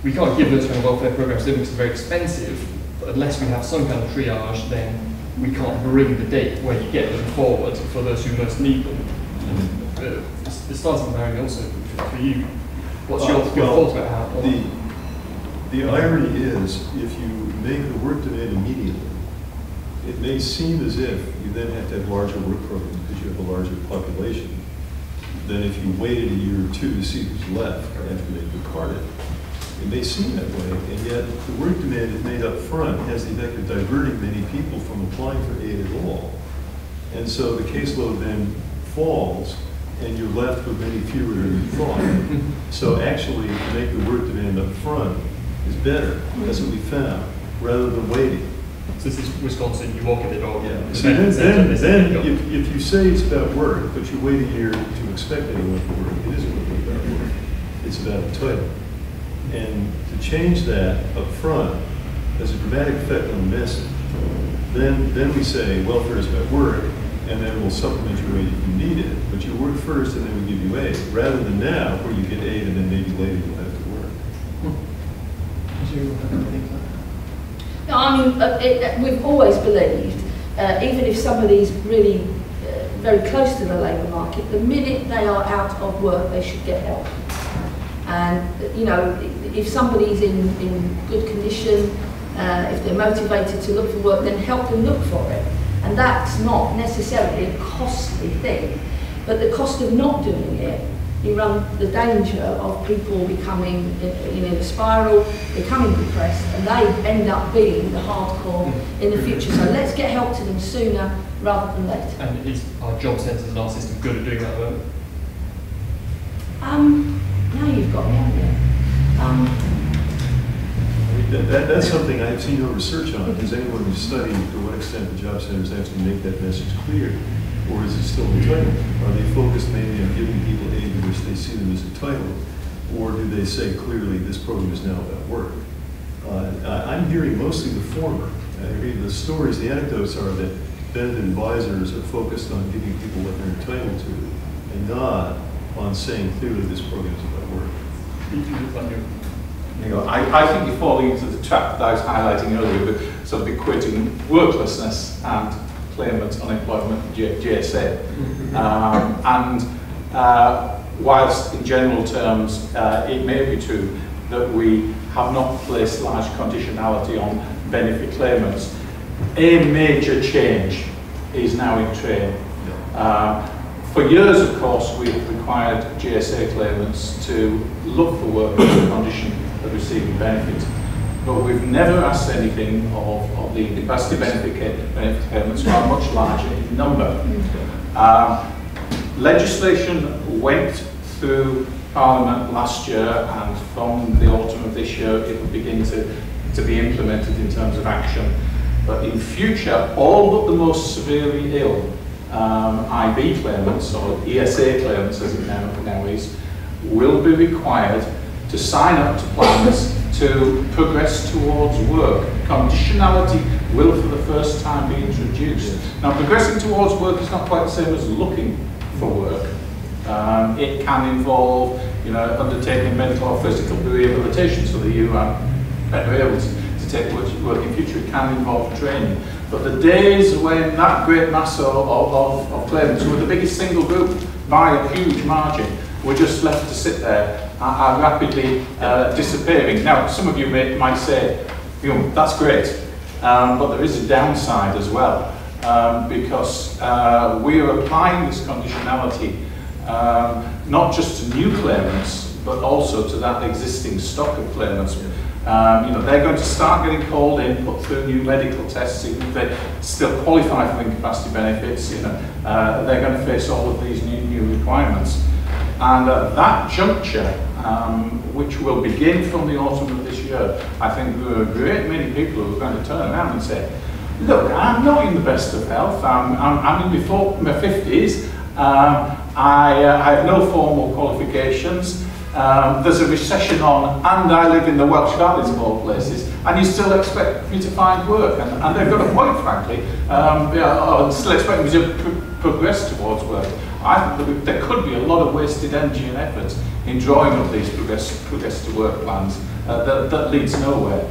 we can't give those kind of welfare programs to them because they're very expensive, but unless we have some kind of triage, then we can't bring the date where you get them forward for those who most need them. The starting Larry, also for you, what's your thoughts about how? The irony is, if you make the work demand immediately, it may seem as if you then have to have larger work programs because you have a larger population than if you waited a year or two to see who's left after they've departed. It may seem that way, and yet the work demand is made up front has the effect of diverting many people from applying for aid at all. And so the caseload then falls, and you're left with many fewer than you thought. So actually, to make the work demand up front is better. That's what we found, rather than waiting. So this is Wisconsin, you walk in the door. Yeah. So then if you say it's about work, but you wait a year to expect anyone to work, it isn't really about work. It's about entitlement. And to change that up front has a dramatic effect on the message. Then we say welfare is at work, and then we'll supplement your wage if you need it. But you work first, and then we give you aid, rather than now where you get aid and then maybe later you'll have to work. No, I mean, we've always believed, even if somebody's really very close to the labour market, the minute they are out of work, they should get help. And, you know, if somebody's in good condition, if they're motivated to look for work, then help them look for it. And that's not necessarily a costly thing. But the cost of not doing it, you run the danger of people becoming, you know, the spiral, becoming depressed, and they end up being the hardcore in the future. So let's get help to them sooner rather than later. And is our job centres and our system good at doing that work? Now you've got me, haven't you? That's something I've seen no research on. Does anyone who's studied to what extent the job centers actually make that message clear? Or is it still entitled? Are they focused mainly on giving people aid which they see them as entitled? Or do they say clearly this program is now about work? I'm hearing mostly the former. I read the stories, the anecdotes are that benefit advisors are focused on giving people what they're entitled to and not on saying clearly this program is about work. You know, I think you're falling into the trap that I was highlighting earlier with sort of equating worklessness and claimant unemployment GSA. Whilst in general terms it may be true that we have not placed large conditionality on benefit claimants, a major change is now in train. For years, of course, we've required GSA claimants to look for work on the condition of receiving benefits. But we've never asked anything of the capacity benefit payments, who are much larger in number. Legislation went through Parliament last year, and from the autumn of this year it will begin to be implemented in terms of action. But in future, all but the most severely ill IB claimants, or ESA claimants as it now is, will be required to sign up to plans to progress towards work. Conditionality will for the first time be introduced. Now, progressing towards work is not quite the same as looking for work. It can involve, you know, undertaking mental or physical rehabilitation so that you are better able to take work in future. It can involve training. But the days when that great mass of claimants, who are the biggest single group by a huge margin, were just left to sit there, are rapidly disappearing. Now, some of you might say, you know, that's great, but there is a downside as well, because we are applying this conditionality not just to new claimants, but also to that existing stock of claimants. You know, they're going to start getting called in, put through new medical tests, even if they still qualify for incapacity benefits. You know, they're going to face all of these new requirements. And at that juncture, which will begin from the autumn of this year, I think there are a great many people who are going to turn around and say, look, I'm not in the best of health, I'm in my 50s, I have no formal qualifications, there's a recession on, and I live in the Welsh Valleys of all places, and you still expect me to find work. And they've got a point, frankly. Still expect me to progress towards work. I think there could be a lot of wasted energy and effort in drawing up these progress to work plans that leads nowhere.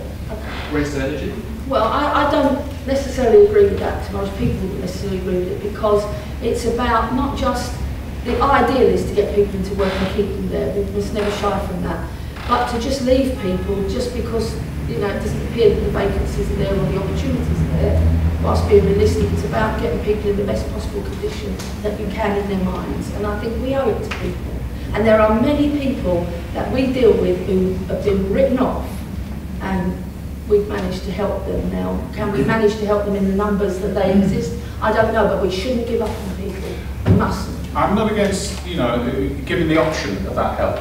Wasted energy? Well, I don't necessarily agree with that. Most people don't necessarily agree with it, because it's about not just, the ideal is to get people into work and keep them there. We must never shy from that. But to just leave people just because, you know, it doesn't appear that the vacancies are there or the opportunities are there, whilst being realistic, it's about getting people in the best possible condition that you can in their minds. And I think we owe it to people. And there are many people that we deal with who have been written off, and we've managed to help them. Now, can we manage to help them in the numbers that they exist? I don't know, but we shouldn't give up on people. We mustn't. I'm not against, you know, giving the option of that help,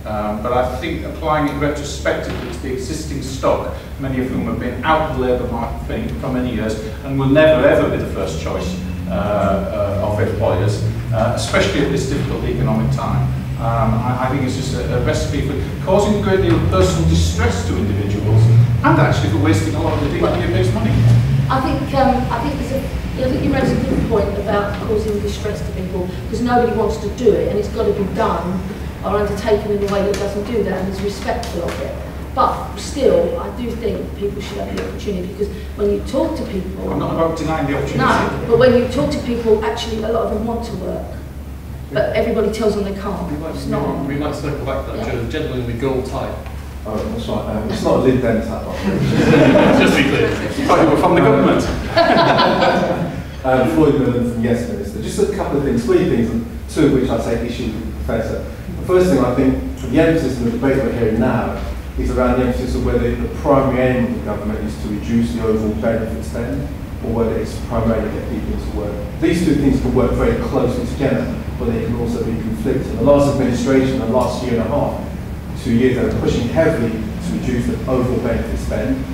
but I think applying it retrospectively to the existing stock, many of whom have been out of the labour market for many years and will never ever be the first choice of employers, especially at this difficult economic time. I think it's just a recipe for causing a great deal of personal distress to individuals, and actually for wasting a lot of the DPA-based money. I think you raised a good point about causing distress to people, because nobody wants to do it, and it's got to be done or undertaken in a way that doesn't do that and is respectful of it. But still, I do think people should have the opportunity, because when you talk to people... I'm not about denying the opportunity. No, but when you talk to people, actually a lot of them want to work. But everybody tells them they can't. We might circle back to that. Yeah. The gentleman in the gold tie. Oh, that's right. It's not a Lib Dem tap. Just to be clear. Thought you were from the government. Floyd Millen from Yes Minister. Just a couple of things, 3 things, and 2 of which I take issue with the Professor. The first thing, I think, the emphasis in the debate we're hearing now is around the emphasis of whether the primary aim of the government is to reduce the overall benefit spend, or whether it's primarily to get people into work. These 2 things can work very closely together, but they can also be conflicting. The last administration, the last year and a half, 2 years, they were pushing heavily to reduce the overall benefit spend.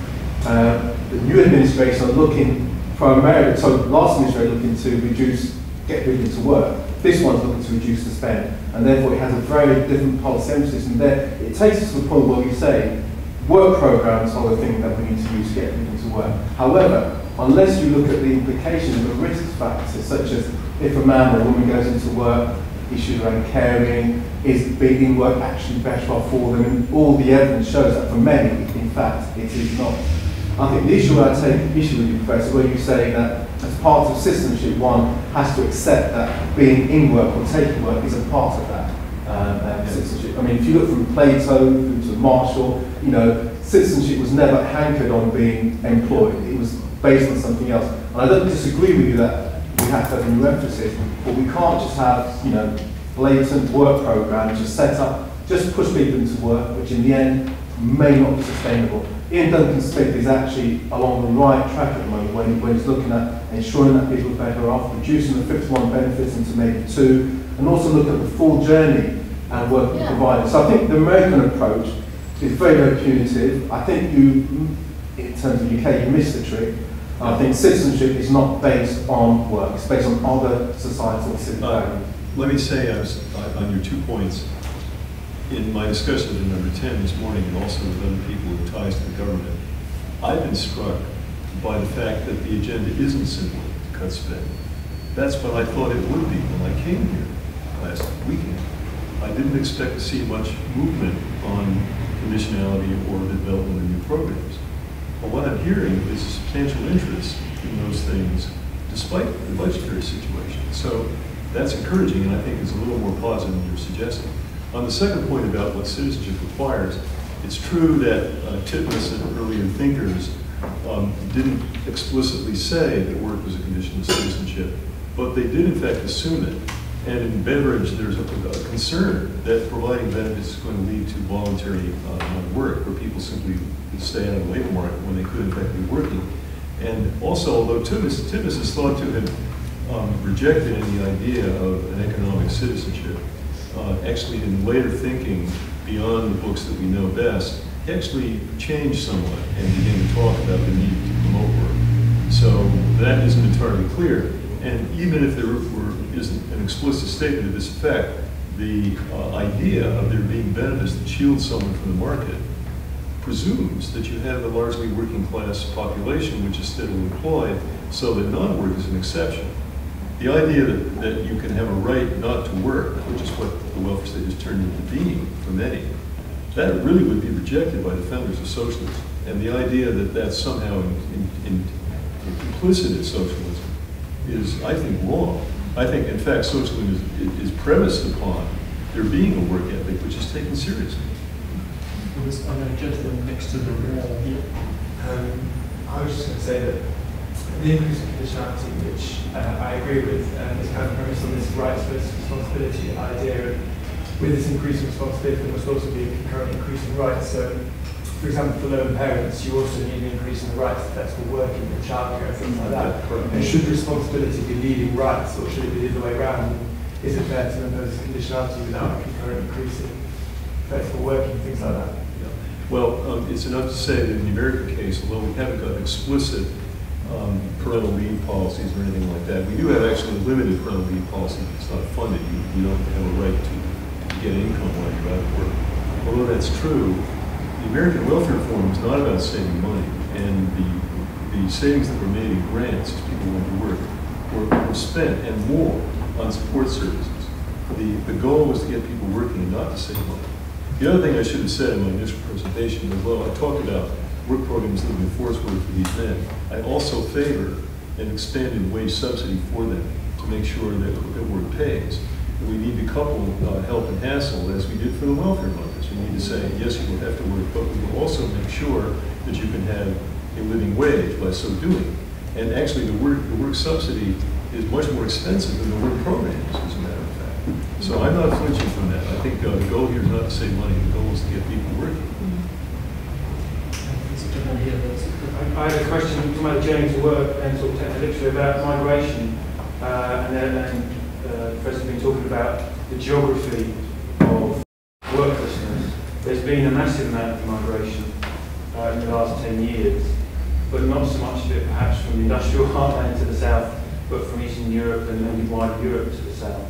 The new administration are looking primarily, so last administration looking to get people into work. This one's looking to reduce the spend, and therefore it has a very different policy emphasis. And there, it takes us to the point where we say work programs are the thing that we need to use to get people into work. However, unless you look at the implications of the risk factors, such as if a man or a woman goes into work, issues around caring, is being in work actually better off for them, and all the evidence shows that for many, in fact, it is not. I think the issue I take issue with you, Professor, where you say that as part of citizenship, one has to accept that being in work or taking work is a part of that citizenship. I mean, if you look from Plato through to Marshall, you know, citizenship was never anchored on being employed. It was based on something else. And I don't disagree with you that we have to have a new emphasis, but we can't just have, you know, blatant work programs just set up, just push people into work, which in the end may not be sustainable. Ian Duncan-Smith is actually along the right track at the moment when he's looking at ensuring that people are better off, reducing the 51 benefits into maybe 2, and also look at the full journey and work with providers. So I think the American approach is very, very punitive. I think you, in terms of the UK, you missed the trick. I think citizenship is not based on work, it's based on other societal civic values. Let me say on your 2 points, in my discussion with number 10 this morning, and also with other people with ties to the government, I've been struck by the fact that the agenda isn't simply to cut spending. That's what I thought it would be when I came here last weekend. I didn't expect to see much movement on conditionality or the development of new programs. But what I'm hearing is a substantial interest in those things, despite the budgetary situation. So that's encouraging, and I think it's a little more positive than you're suggesting. On the second point about what citizenship requires, it's true that Titmuss and earlier thinkers didn't explicitly say that work was a condition of citizenship, but they did in fact assume it. And in Beveridge, there's a concern that providing benefits is going to lead to voluntary work, where people simply stay out of the labor market when they could in fact be working. And also, although Titmuss is thought to have rejected any idea of an economic citizenship, actually in later thinking, beyond the books that we know best, he actually changed somewhat and began to talk about the need to promote work. So that isn't entirely clear. And even if there isn't an explicit statement of this effect, the idea of there being benefits that shield someone from the market presumes that you have a largely working class population which is steadily employed, so that non-work is an exception. The idea that you can have a right not to work, which is what the welfare state has turned into being for many, that really would be rejected by defenders of socialism. And the idea that that's somehow implicit in socialism is, I think, wrong. I think, in fact, socialism is premised upon there being a work ethic which is taken seriously. I know a gentleman next to the wall here. I was just going to say that the increase in conditionality, which I agree with, is kind of premised on this rights versus responsibility idea. With this increase in responsibility, there must also be a concurrent increase in rights. So, for example, for lone parents, you also need an increase in the rights to flexible working and childcare, things like that. And should responsibility be leading rights, or should it be the other way around? Is it fair to impose conditionality without a concurrent increase in flexible working, things like that? Yeah. Well, it's enough to say that in the American case, although we haven't got explicit parental leave policies or anything like that, we do have actually limited parental leave policy. It's not funded. You don't have a right to get income while you're out of work. Although that's true, the American welfare reform is not about saving money, and the the savings that were made in grants as people went to work were spent and more on support services. The goal was to get people working and not to save money. The other thing I should have said in my initial presentation, although I talked about work programs that would enforce work for these men, I also favor an expanded wage subsidy for them to make sure that work pays. And we need to couple help and hassle as we did for the welfare workers. We need to say, yes, you will have to work, but we will also make sure that you can have a living wage by so doing. And actually, the work subsidy is much more expensive than the work programs, as a matter of fact. So I'm not flinching from that. I think the goal here is not to save money, the goal is to get people working. I had a question from my James work and sort of technically about migration, and then the Professor's been talking about the geography of worklessness. There's been a massive amount of migration in the last 10 years, but not so much of it perhaps from the industrial heartland to the south, but from Eastern Europe and wider Europe to the south.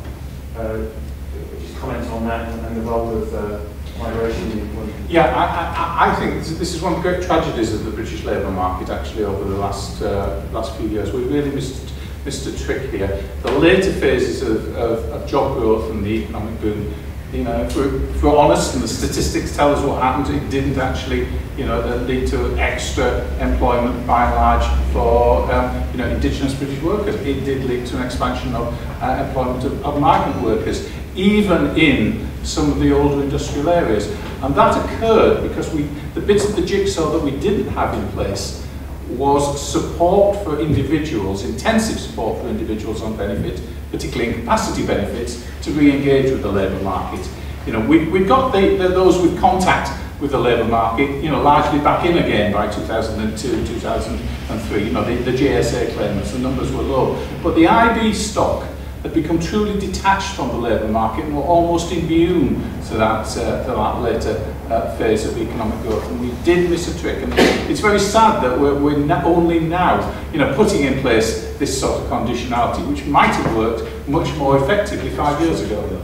Just comment on that and the role of migration in employment. Yeah, I think this is one of the great tragedies of the British labour market actually over the last few years. We really missed a trick here. The later phases of job growth and the economic boom, you know, if we're honest and the statistics tell us what happened, it didn't actually, you know, lead to extra employment by and large for, you know, indigenous British workers. It did lead to an expansion of employment of migrant workers, even in some of the older industrial areas. And that occurred because the bits of the jigsaw that we didn't have in place was support for individuals, intensive support for individuals on benefit, particularly in capacity benefits, to re-engage with the labour market. You know, we got those with contact with the labour market, you know, largely back in again by 2002, 2003. You know, the JSA claimants, the numbers were low. But the IB stock had become truly detached from the labour market and were almost immune to that later phase of economic growth. And we did miss a trick. And it's very sad that we're only now, you know, putting in place this sort of conditionality, which might have worked much more effectively 5 years ago.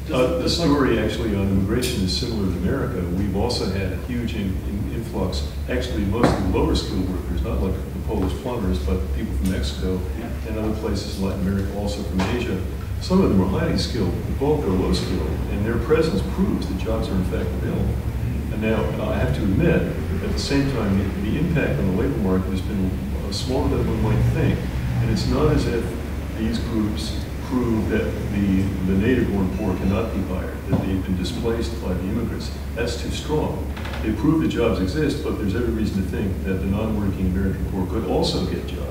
The story actually on immigration is similar to America. We've also had a huge influx, actually mostly lower skilled workers, not like the Polish plumbers, but people from Mexico and other places in Latin America, also from Asia. Some of them are highly skilled, the bulk are low skilled, and their presence proves that jobs are in fact available. And now, I have to admit, at the same time, the impact on the labor market has been smaller than one might think. And it's not as if these groups prove that the native-born poor cannot be hired, that they've been displaced by the immigrants. That's too strong. They prove that jobs exist, but there's every reason to think that the non-working American poor could also get jobs.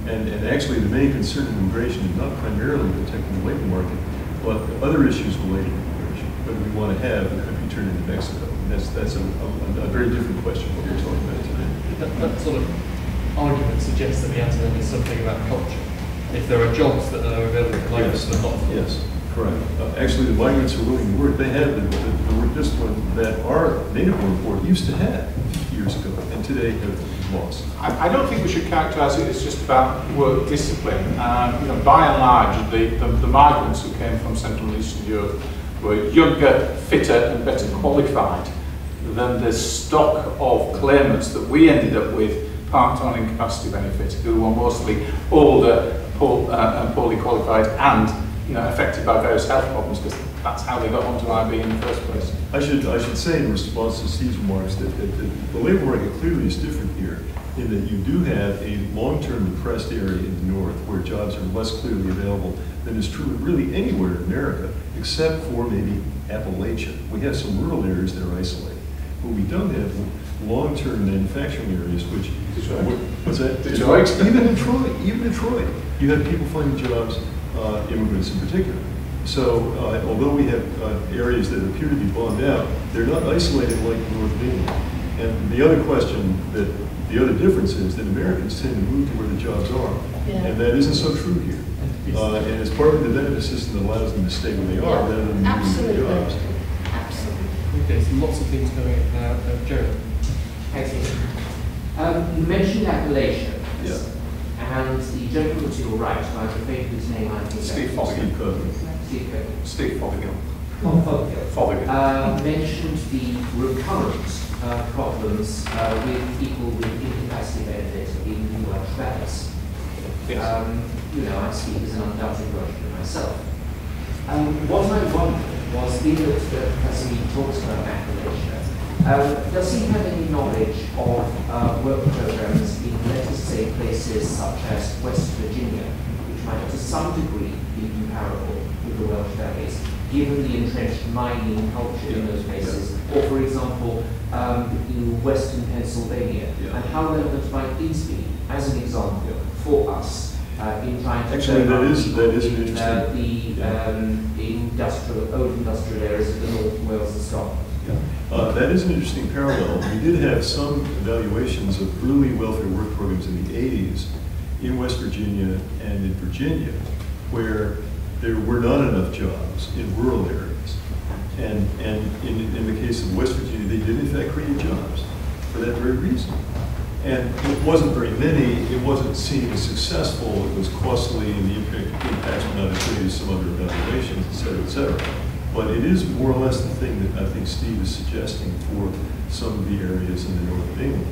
And actually, the main concern of immigration is not primarily protecting the labor market, but other issues related to immigration. Whether we want to have the country turn into Mexico. And that's a very different question what we're talking about today. That sort of argument suggests that the answer then is something about culture. If there are jobs that are available to migrants, they're not. Yes, correct. Actually, the migrants are willing to work. They have the work discipline that our native-born poor used to have 50 years ago, and today have lost. I don't think we should characterise it as just about work discipline. You know, by and large, the migrants who came from Central and Eastern Europe were younger, fitter, and better qualified than the stock of claimants that we ended up with part-time incapacity benefit, who were mostly older, and poorly qualified, and, you know, affected by various health problems, because that's how they got onto IB in the first place. I should say in response to Steve's remarks that the labor market clearly is different here, in that you do have a long-term depressed area in the north where jobs are less clearly available than is true really anywhere in America, except for maybe Appalachia. We have some rural areas that are isolated. But we don't have long-term manufacturing areas, which what's that? Detroit. Even in Detroit, you have people finding jobs, immigrants in particular. So although we have areas that appear to be bombed out, they're not isolated like North of England. And the other difference is that Americans tend to move to where the jobs are, and that isn't so true here. And it's part of the benefit system that allows them to stay where they are rather than moving to the jobs. Okay, so lots of things going on now. Jeremy. Excellent. You mentioned Appalachia. Yeah. And the gentleman to your right, I'm afraid of his name, I think. Steve Fothergill. Steve Fothergill. Fothergill. Fothergill. Mentioned the recurrence problems with people with incapacity benefit in Welsh Wales. You know, I speak as an undoubted Welshman myself. What I wondered was, being that Professor Mead talks about macro-leisure, does he have any knowledge of work programs in, let us say, places such as West Virginia, which might to some degree be comparable with the Welsh Valleys, given the entrenched mining culture in those places, or for example, in Western Pennsylvania, and how relevant might these be, as an example, for us in trying to actually that is an interesting the old industrial areas of the North Wales and Scotland. That is an interesting parallel. We did have some evaluations of early welfare work programs in the 80s in West Virginia and in Virginia, where there were not enough jobs in rural areas. And in the case of West Virginia, they did in fact create jobs for that very reason. And it wasn't very many, it wasn't seen as successful, it was costly, and the impacts were not as great as some other evaluations, et cetera, et cetera. But it is more or less the thing that I think Steve is suggesting for some of the areas in the north of England.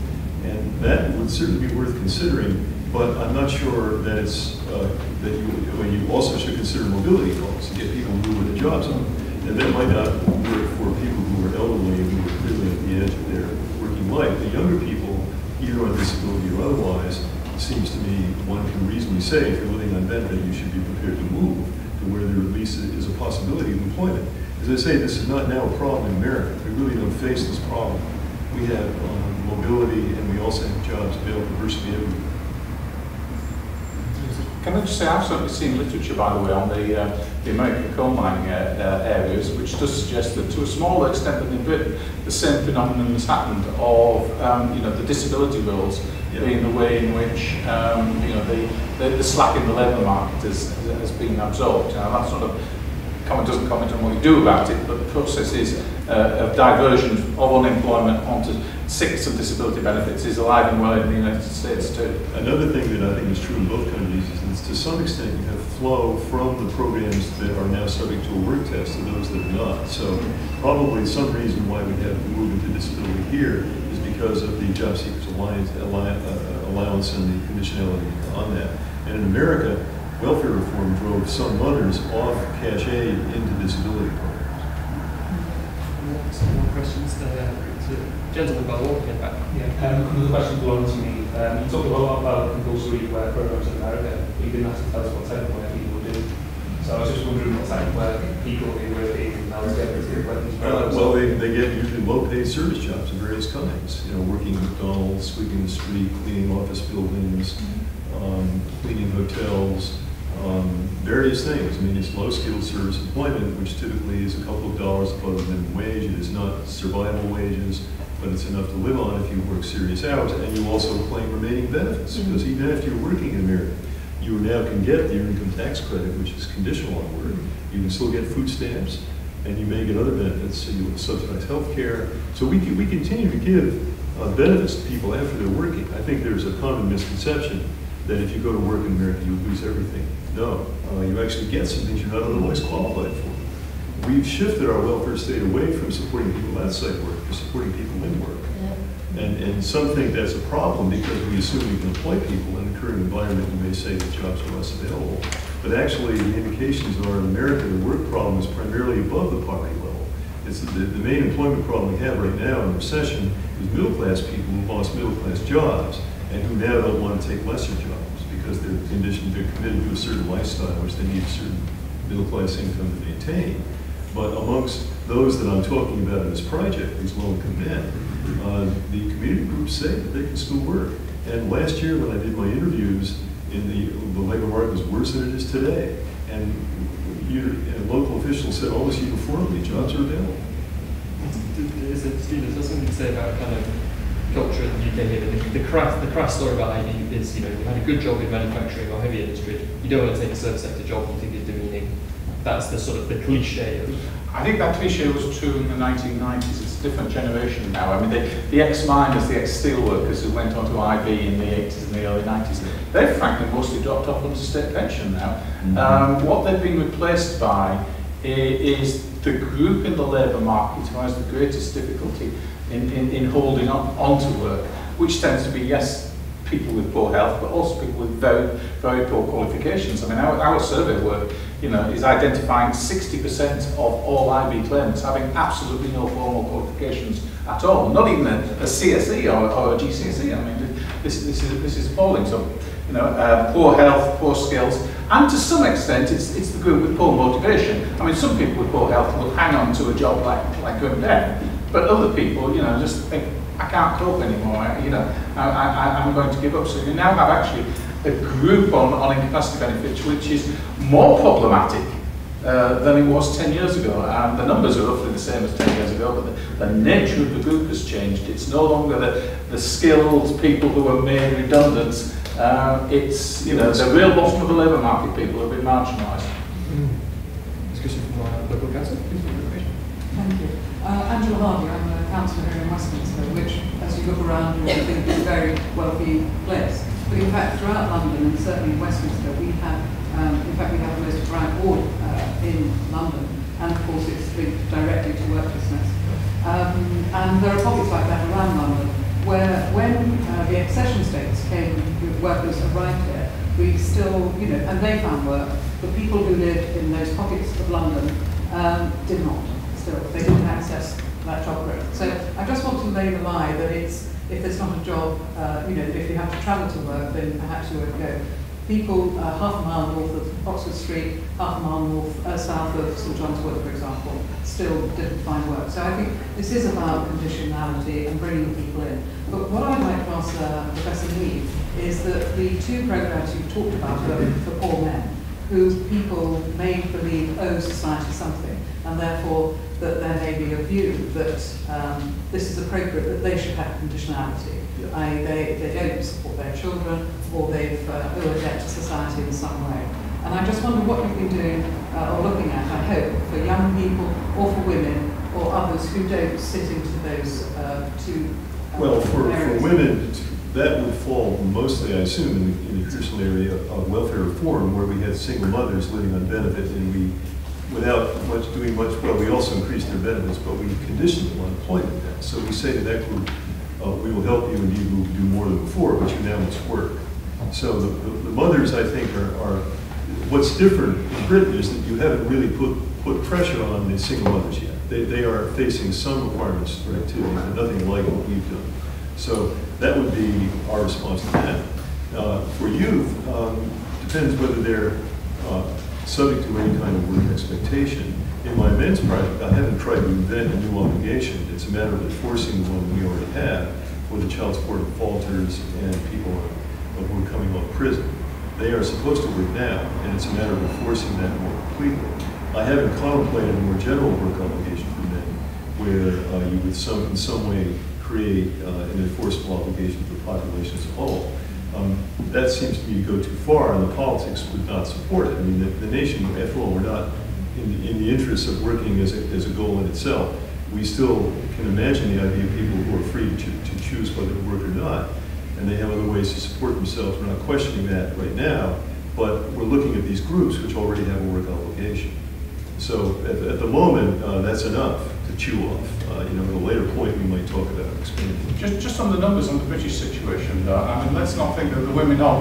And that would certainly be worth considering, but I'm not sure that it's, you also should consider mobility costs to get people who were the jobs on. And that might not work for people who are elderly and who are clearly at the edge of their working life. The younger people, either on disability or otherwise, it seems to me one can reasonably say if you're living on benefit, you should be prepared to move to where there at least is a possibility of employment. As I say, this is not now a problem in America. We really don't face this problem. We have mobility, and we also have jobs available virtually everywhere. Can I just say, I've certainly seen literature, by the way, on the American coal mining areas, which does suggest that to a smaller extent than in Britain, the same phenomenon has happened of the disability roles being the way in which the slack in the labour market has been absorbed. Now, that's sort of doesn't comment on what you do about it, but the process is of diversion of unemployment onto sickness and disability benefits is alive and well in the United States too. Another thing that I think is true in both countries is to some extent you have flow from the programs that are now subject to a work test to those that are not. So probably some reason why we have moved into disability here is because of the Job Seekers allowance and the conditionality on that. And in America, welfare reform drove some others off cash aid into disability programs. Some more questions to gentleman by the wall here back. Yeah, another question belongs to me. You talked a lot about compulsory work programs in America, but you didn't have to tell us what type of work people do. So I was just wondering what type of work people who work in healthcare do. Well, they get usually low-paid service jobs of various kinds. Working at McDonald's, sweeping the street, cleaning office buildings, cleaning hotels, various things. I mean, it's low-skilled service employment, which typically is a couple of dollars above the minimum wage. It is not survival wages, but it's enough to live on if you work serious hours, and you also claim remaining benefits, because even after you're working in America, you now can get the income tax credit, which is conditional on work. You can still get food stamps, and you may get other benefits, so you will subsidize health care. So we continue to give benefits to people after they're working. I think there's a common misconception that if you go to work in America, you lose everything. No, you actually get some things you're not otherwise qualified for. We've shifted our welfare state away from supporting people outside work to supporting people in work. Yeah. And some think that's a problem because we assume we can employ people in the current environment. You may say that jobs are less available. But actually, the indications are in America, the work problem is primarily above the poverty level. It's the main employment problem we have right now in recession is middle-class people who lost middle-class jobs and who now don't want to take lesser jobs because they're committed to a certain lifestyle which they need a certain middle-class income to maintain. But amongst those that I'm talking about in this project, these low-income men, the community groups say that they can still work. And last year when I did my interviews, the labor market was worse than it is today. And local officials said almost uniformly jobs are available. Steve, is there something to say about kind of culture in the UK here? The crass story about IB is, you had a good job in manufacturing or heavy industry. You don't want to take a service sector job you think is demeaning. That's the sort of the cliche of. I think that cliche was true in the 1990s. It's a different generation now. I mean, the ex-miners, the ex-steelworkers who went on to IB in the 80s and the early 90s, they've frankly mostly dropped off onto state pension now. Mm-hmm. What they've been replaced by is the group in the labour market who has the greatest difficulty in holding on to work, which tends to be, yes, people with poor health, but also people with very, very poor qualifications. I mean, our survey work, you know, is identifying 60% of all IB claimants having absolutely no formal qualifications at all, not even a CSE or a GCSE. I mean, this is appalling. So, you know, poor health, poor skills, and to some extent, it's the group with poor motivation. I mean, some people with poor health will hang on to a job like going deaf, but other people, you know, just think, I can't cope anymore. I'm going to give up. So you now have actually a group on incapacity benefits which is more problematic than it was 10 years ago. And the numbers are roughly the same as 10 years ago, but the nature of the group has changed. It's no longer the skilled people who are made redundant. It's, you know, the real bottom of the labour market people have been marginalised. Discussion from our local council. Thank you. Angela Hardy, I'm a councillor here in Westminster, which, as you look around, you think is a very wealthy place. But in fact, throughout London, and certainly in Westminster, we have, in fact, we have the most rank ward in London, and of course it's linked directly to worklessness. And there are pockets like that around London, where when the accession states came with workers arrived here, we still, you know, and they found work, but people who lived in those pockets of London did not. They didn't access that job growth. So I just want to lay the lie that it's, if there's not a job, you know, if you have to travel to work, then perhaps you won't go. People half a mile north of Oxford Street, half a mile south of St John's Wood, for example, still didn't find work. So I think this is about conditionality and bringing people in. But what I'd like to ask Professor Mead is that the two programs you've talked about are for poor men, who people may believe owe society something, and therefore that there may be a view that this is appropriate, that they should have conditionality. They don't support their children, or they've owe a debt to society in some way. And I just wonder what you've been doing, or looking at, I hope, for young people, or for women, or others who don't sit into those two well, for areas. women, that would fall mostly, I assume, in the traditional area of welfare reform, where we had single mothers living on benefit, and we, without doing much, well, we also increased their benefits, but we conditioned them on employment then. So we say to that group, we will help you and you will do more than before, but you now must work. So the mothers, I think, are what's different in Britain is that you haven't really put pressure on the single mothers yet. They are facing some requirements for activity, but nothing like what we've done. So that would be our response to that. For youth, depends whether they're subject to any kind of work expectation. In my men's project, I haven't tried to invent a new obligation. It's a matter of enforcing the one we already have for the child support defaulters and people who are coming off prison. They are supposed to work now, and it's a matter of enforcing that more completely. I haven't contemplated a more general work obligation for men, where you would in some way create an enforceable obligation for the population as a whole. That seems to me to go too far, and the politics would not support it. I mean, the nation, after all, we're not in the interest of working as a goal in itself. We still can imagine the idea of people who are free to choose whether to work or not, and they have other ways to support themselves. We're not questioning that right now, but we're looking at these groups which already have a work obligation. So at the moment, that's enough to chew off. At a later point, we might talk about expanding. Just on the numbers on the British situation, though, I mean, let's not think that the women who are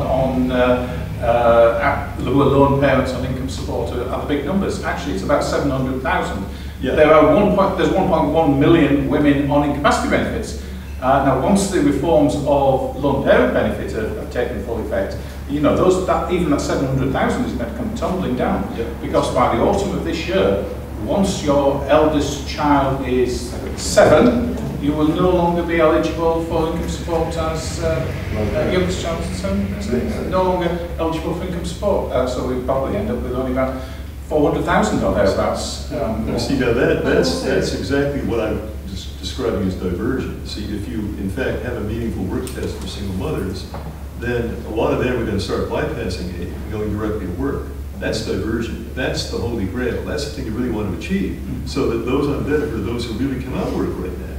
lone parents on income support are the big numbers. Actually, it's about 700,000. Yeah. There's 1.1 million women on incapacity benefits. Now, once the reforms of lone parent benefit have taken full effect, even that 700,000 is going to come tumbling down, because by the autumn of this year, once your eldest child is 7, you will no longer be eligible for income support as youngest child is 7, no longer eligible for income support. So we probably end up with only about 400,000 or thereabouts. See, now that's exactly what I'm describing as diversion. See, if you, in fact, have a meaningful work test for single mothers, then a lot of them are going to start bypassing it and going directly to work. That's diversion. That's the holy grail. That's the thing you really want to achieve. So that those on benefit are those who really cannot work right now.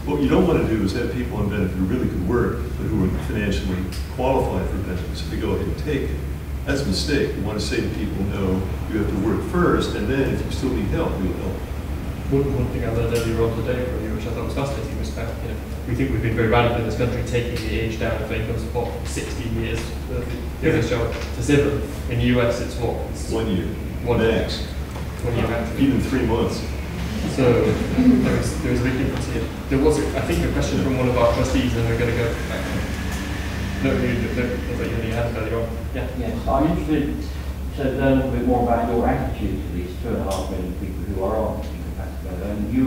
What you don't want to do is have people on benefit who really could work, but who are financially qualified for benefits, so they go ahead and take it. That's a mistake. You want to say to people, no, you have to work first, and then if you still need help, we'll help. one thing I learned earlier on today from you, which I thought was fascinating, was that we think we've been very radical in this country, taking the age down of income support from 16 years for the youngest child to 7. In the US, it's what? It's 1 year. Max. 1 year max. Even 3 months. So there is a big difference here. There was, I think, a question from one of our trustees, and we're going to go back. No, you had it earlier on. Yeah. Yes, I'm interested to learn a little bit more about your attitude to these 2.5 million people who are on incapacitated. And you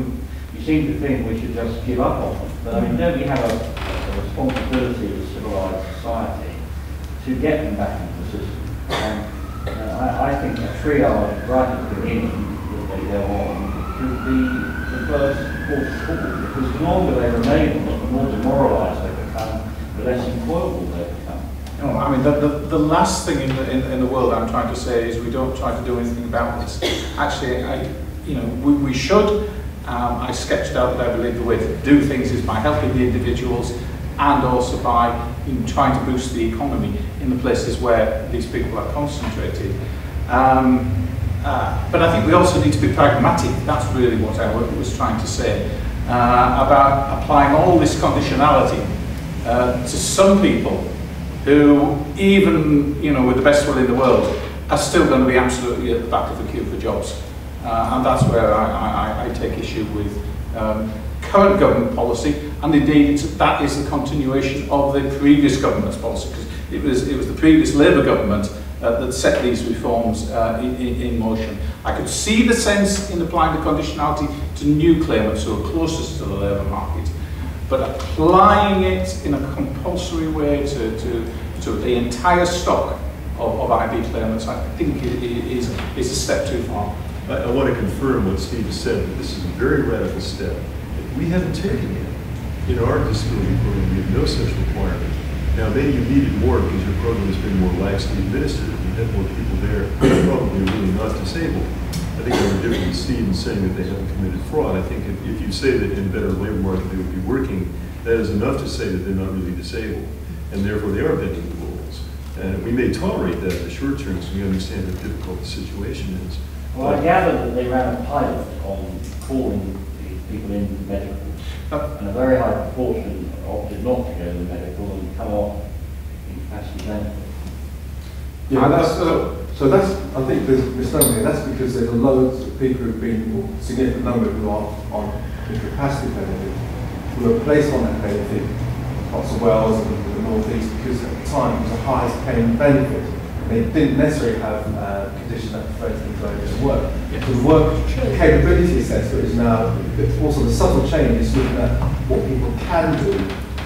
seem to think we should just give up on them. But I mean, don't we have a responsibility as a civilised society to get them back into the system? I think a triage right at the beginning that they go on should be the first port of call, because the longer they remain on it, the more demoralised they become, the less employable they become. No, I mean, the last thing in the world I'm trying to say is we don't try to do anything about this. Actually, we should. I sketched out that I believe the way to do things is by helping the individuals and also by trying to boost the economy in the places where these people are concentrated. But I think we also need to be pragmatic. That's really what I was trying to say about applying all this conditionality to some people who, even with the best will in the world, are still going to be absolutely at the back of the queue for jobs. And that's where I take issue with current government policy, and indeed that is the continuation of the previous government's policy, because it was the previous Labour government that set these reforms in motion. I could see the sense in applying the conditionality to new claimants who are closest to the labour market, but applying it in a compulsory way to the entire stock of IB claimants, I think is a step too far. I want to confirm what Steve has said, that this is a very radical step. We haven't taken it. In our disability program, we have no such requirement. Now, maybe you need it more because your program has been more laxly administered. You have more people there who probably are really not disabled. I think there are different with Steve in saying that they haven't committed fraud. I think if you say that in a better labor market they would be working, that is enough to say that they're not really disabled, and therefore they are bending the rules. And we may tolerate that in the short term, so we understand how difficult the situation is. Well, I gather that they ran a pilot on calling these people into medical, and a very high proportion opted not to go to medical and come off incapacity benefit. Yeah, so that's, I think there's misnomer here. That's because there's loads of people who've been, a significant number who are on incapacity benefit, who were placed on that benefit, parts of Wales and the North East, because at the time it was the highest paying benefit. They didn't necessarily have a condition that prevented them going to work. So the work capability assessment is now also the subtle change is looking at what people can do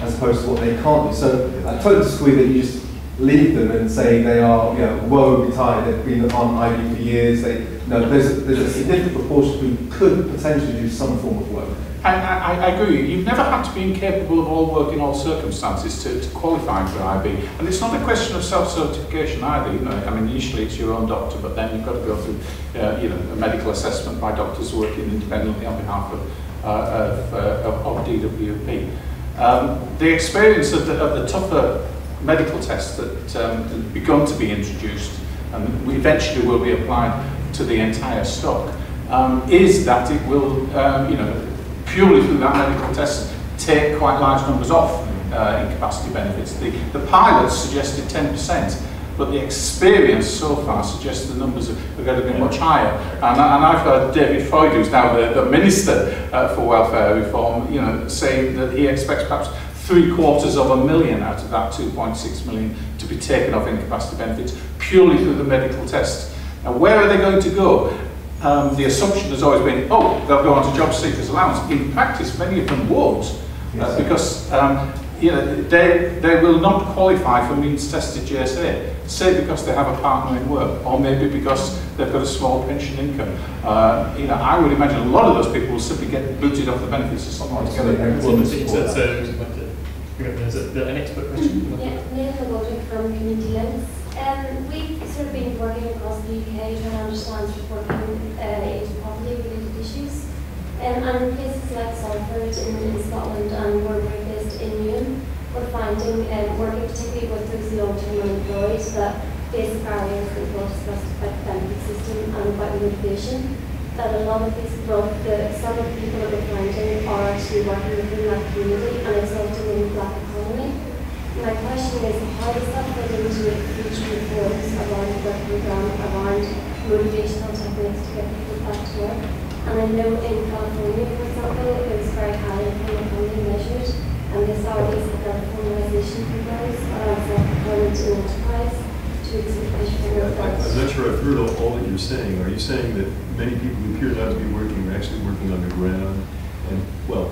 as opposed to what they can't do. So I totally disagree that you just leave them and say they are, woe betide, they've been on IB for years. There's a significant proportion who could potentially do some form of work. I agree. You've never had to be incapable of all work in all circumstances to qualify for IB. And it's not a question of self-certification either. I mean, initially it's your own doctor, but then you've got to go through, a medical assessment by doctors working independently on behalf of DWP. The experience of the tougher medical tests that have begun to be introduced, and we eventually will be applied to the entire stock, is that it will, purely through that medical test, take quite large numbers off incapacity benefits. The pilots suggested 10%, but the experience so far suggests the numbers are going to be much higher. And I've heard David Freud, who's now the Minister for Welfare Reform, saying that he expects perhaps 750,000 out of that 2.6 million to be taken off incapacity benefits purely through the medical test. Now, where are they going to go? The assumption has always been, they'll go on to job seekers allowance. In practice, many of them won't, because they will not qualify for means-tested GSA, say because they have a partner in work, or maybe because they've got a small pension income. I would imagine a lot of those people will simply get booted off the benefits of someone together. There's an expert question. Yeah, Neil from Community Lens. We've sort of been working across the UK trying to understand supporting age and poverty-related issues. And places like Salford in Scotland and where we're based in Newham, we're finding, working particularly with those long-term unemployed, that basic barriers that we've discussed about the benefit system and about motivation, that a lot of these, some of the people that we're finding are actually working within that community and exalting in the black economy. My question is, how does that fit into future reforms around the programme, around motivational techniques to get people back to work? And I know in California, for example, it was very high income economy measured, and the authorities have got formalisation programs around self-employment and enterprise to push forward that. I'm not sure I've heard all that you're saying. Are you saying that many people who appear not to be working are actually working underground? And, well,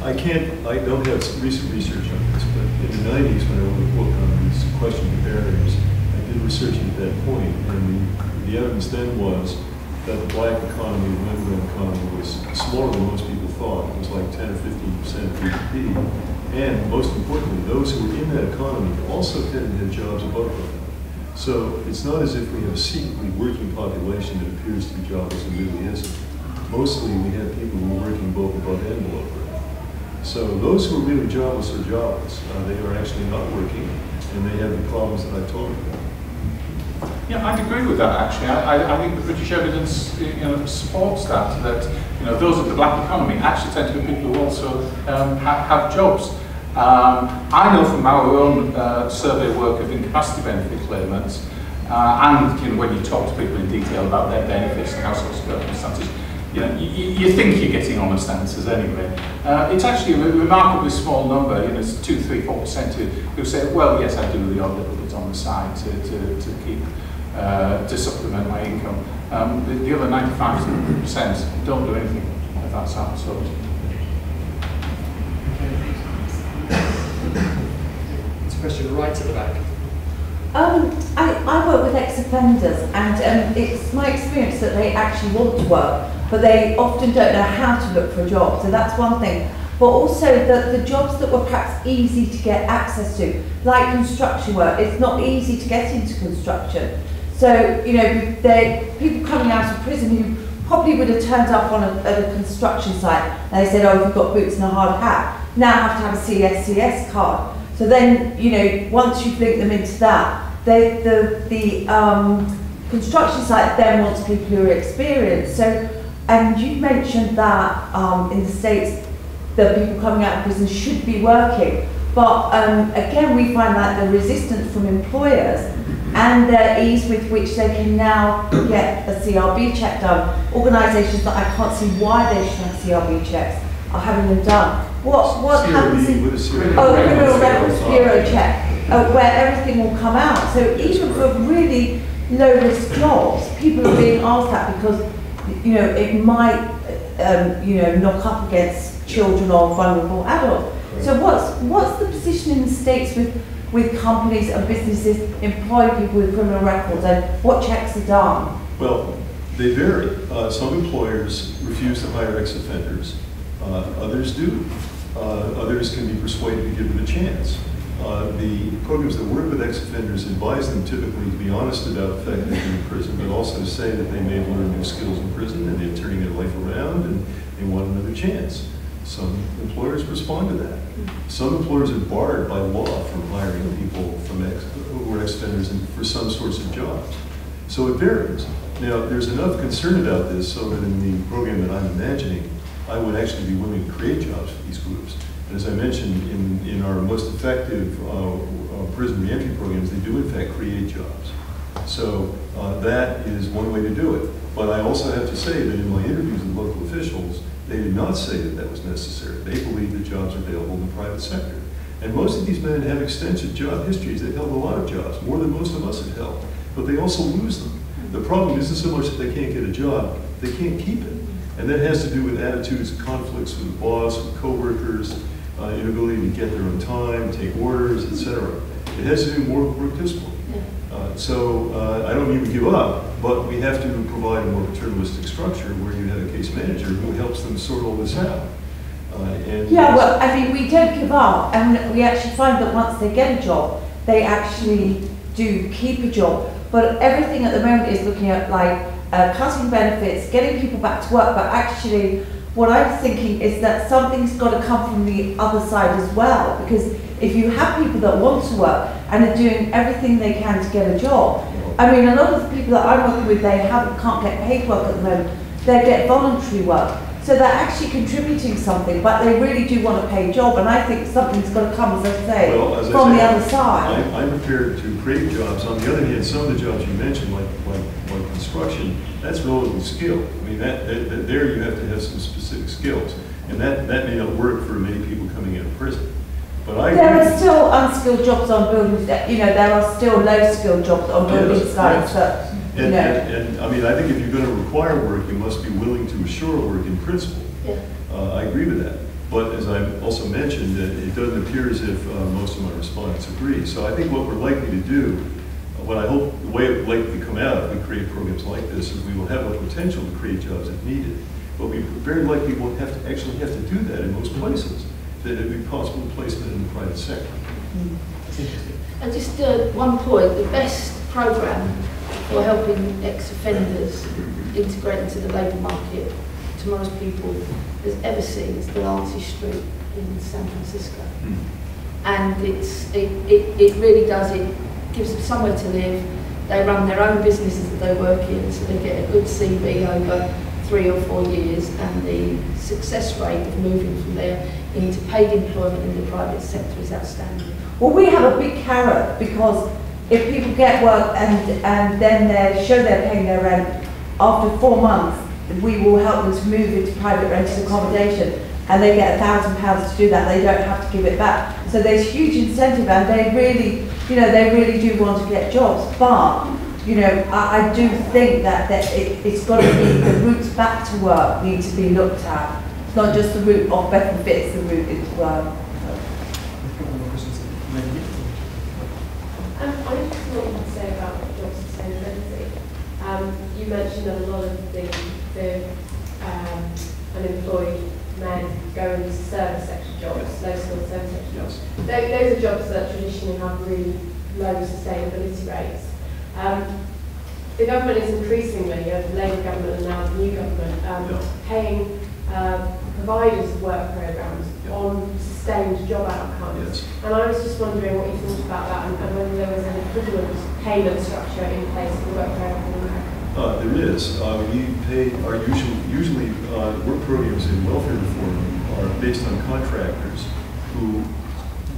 I don't have some recent research on this, but in the 90s when I wrote a book on this question of barriers, I did research at that point, and the evidence then was that the black economy, the underground economy, was smaller than most people thought. It was like 10 or 15% of GDP. And most importantly, those who were in that economy also tended to have jobs above them. So it's not as if we have a secretly working population that appears to be jobless and really isn't. Mostly we have people who are working both above and below ground. So those who are really jobless are jobless. They are actually not working, and they have the problems that I talked about. Yeah, I'd agree with that actually. I think the British evidence supports that those of the black economy actually tend to be people who also have jobs. I know from our own survey work of incapacity benefit claimants, and when you talk to people in detail about their benefits and household circumstances, you think you're getting honest answers anyway. It's actually a remarkably small number. It's 2, 3, 4% who say, well, yes, I do the odd little bit on the side to keep to supplement my income. The other 95% don't do anything of that sort. It's a question right at the back. I work with ex-offenders, and it's my experience that they actually want to work, but they often don't know how to look for a job. So that's one thing. But also the jobs that were perhaps easy to get access to, like construction work, it's not easy to get into construction. So, people coming out of prison who probably would have turned up at a construction site and they said, oh, you've got boots and a hard hat, now have to have a CSCS card. So then, once you link them into that, the construction site then wants people who are experienced. So, and you mentioned that in the States, that people coming out of prison should be working. But again, we find that the resistance from employers and the ease with which they can now get a CRB check done. Organisations that I can't see why they should have CRB checks are having them done. What happens in Criminal Records Bureau check, where everything will come out. So even for really low risk jobs, people are being asked that because it might knock up against children or vulnerable adults. So what's the position in the States with companies and businesses employ people with criminal records, and what checks are done? Well, they vary. Some employers refuse to hire ex-offenders. Others do. Others can be persuaded to give them a chance. The programs that work with ex-offenders advise them typically to be honest about the fact that they're in prison, but also to say that they may have learned new skills in prison and they're turning their life around and they want another chance. Some employers respond to that. Some employers are barred by law from hiring people who are ex-offenders for some sorts of jobs. So it varies. Now, there's enough concern about this so that in the program that I'm imagining, I would actually be willing to create jobs for these groups. And as I mentioned, in our most effective prison reentry programs, they do in fact create jobs. So that is one way to do it. But I also have to say that in my interviews with local officials, they did not say that that was necessary. They believe that jobs are available in the private sector. And most of these men have extensive job histories. They've held a lot of jobs, more than most of us have held. But they also lose them. The problem isn't so much that they can't get a job, they can't keep it. And that has to do with attitudes, conflicts with the boss, with coworkers, inability to get there on time, take orders, etc. It has to do more with work discipline. So I don't mean to give up, but we have to provide a more paternalistic structure where you have a case manager who helps them sort all this out. Well, I mean, we don't give up, and we actually find that once they get a job, they actually do keep a job. But everything at the moment is looking at cutting benefits, getting people back to work, but actually what I'm thinking is that something's got to come from the other side as well, because if you have people that want to work and are doing everything they can to get a job, I mean, a lot of the people that I'm working with, they can't get paid work at the moment, they get voluntary work. So they're actually contributing something, but they really do want a paid job, and I think something's got to come, as I say, from the other side. I'm prepared to create jobs. On the other hand, some of the jobs you mentioned, like construction, that's relatively skilled. I mean, there you have to have some specific skills, and that may not work for many people coming out of prison. But there are still unskilled jobs on building. There are still low-skilled jobs on building sites. And I mean, I think if you're going to require work, you must be willing to assure work in principle. Yeah. I agree with that. But as I also mentioned, it doesn't appear as if most of my respondents agree. So I think what we're likely to do, what I hope, the way it will likely come out if we create programs like this, is we will have the potential to create jobs if needed. But we very likely won't have to actually have to do that in most places. That it would be possible placement in the private sector. That's interesting. And just one point, the best programme for helping ex-offenders integrate into the labour market tomorrow's people has ever seen is the Lancey Street in San Francisco. And it really does, it gives them somewhere to live. They run their own businesses that they work in, so they get a good CV over 3 or 4 years, and the success rate of moving from there into paid employment in the private sector is outstanding. Well, we have a big carrot, because if people get work and then they show they're paying their rent, after 4 months, we will help them to move into private rented accommodation, and they get £1,000 to do that. They don't have to give it back. So there's huge incentive, and they really, they really do want to get jobs. But I do think that it's got to be the routes back to work need to be looked at. It's not just the route of benefits, the route into work. I just wanted to say about job sustainability. You mentioned that a lot of the unemployed men go into service sector jobs, low-skilled service sector jobs. Those are jobs that traditionally have really low sustainability rates. The government is increasingly, the Labour government and now the new government, paying providers of work programmes on sustained job outcomes. And I was just wondering what you thought about that, and whether there was an equivalent payment structure in place for work programmes in America. There is. We pay our usually work programs in welfare reform are based on contractors who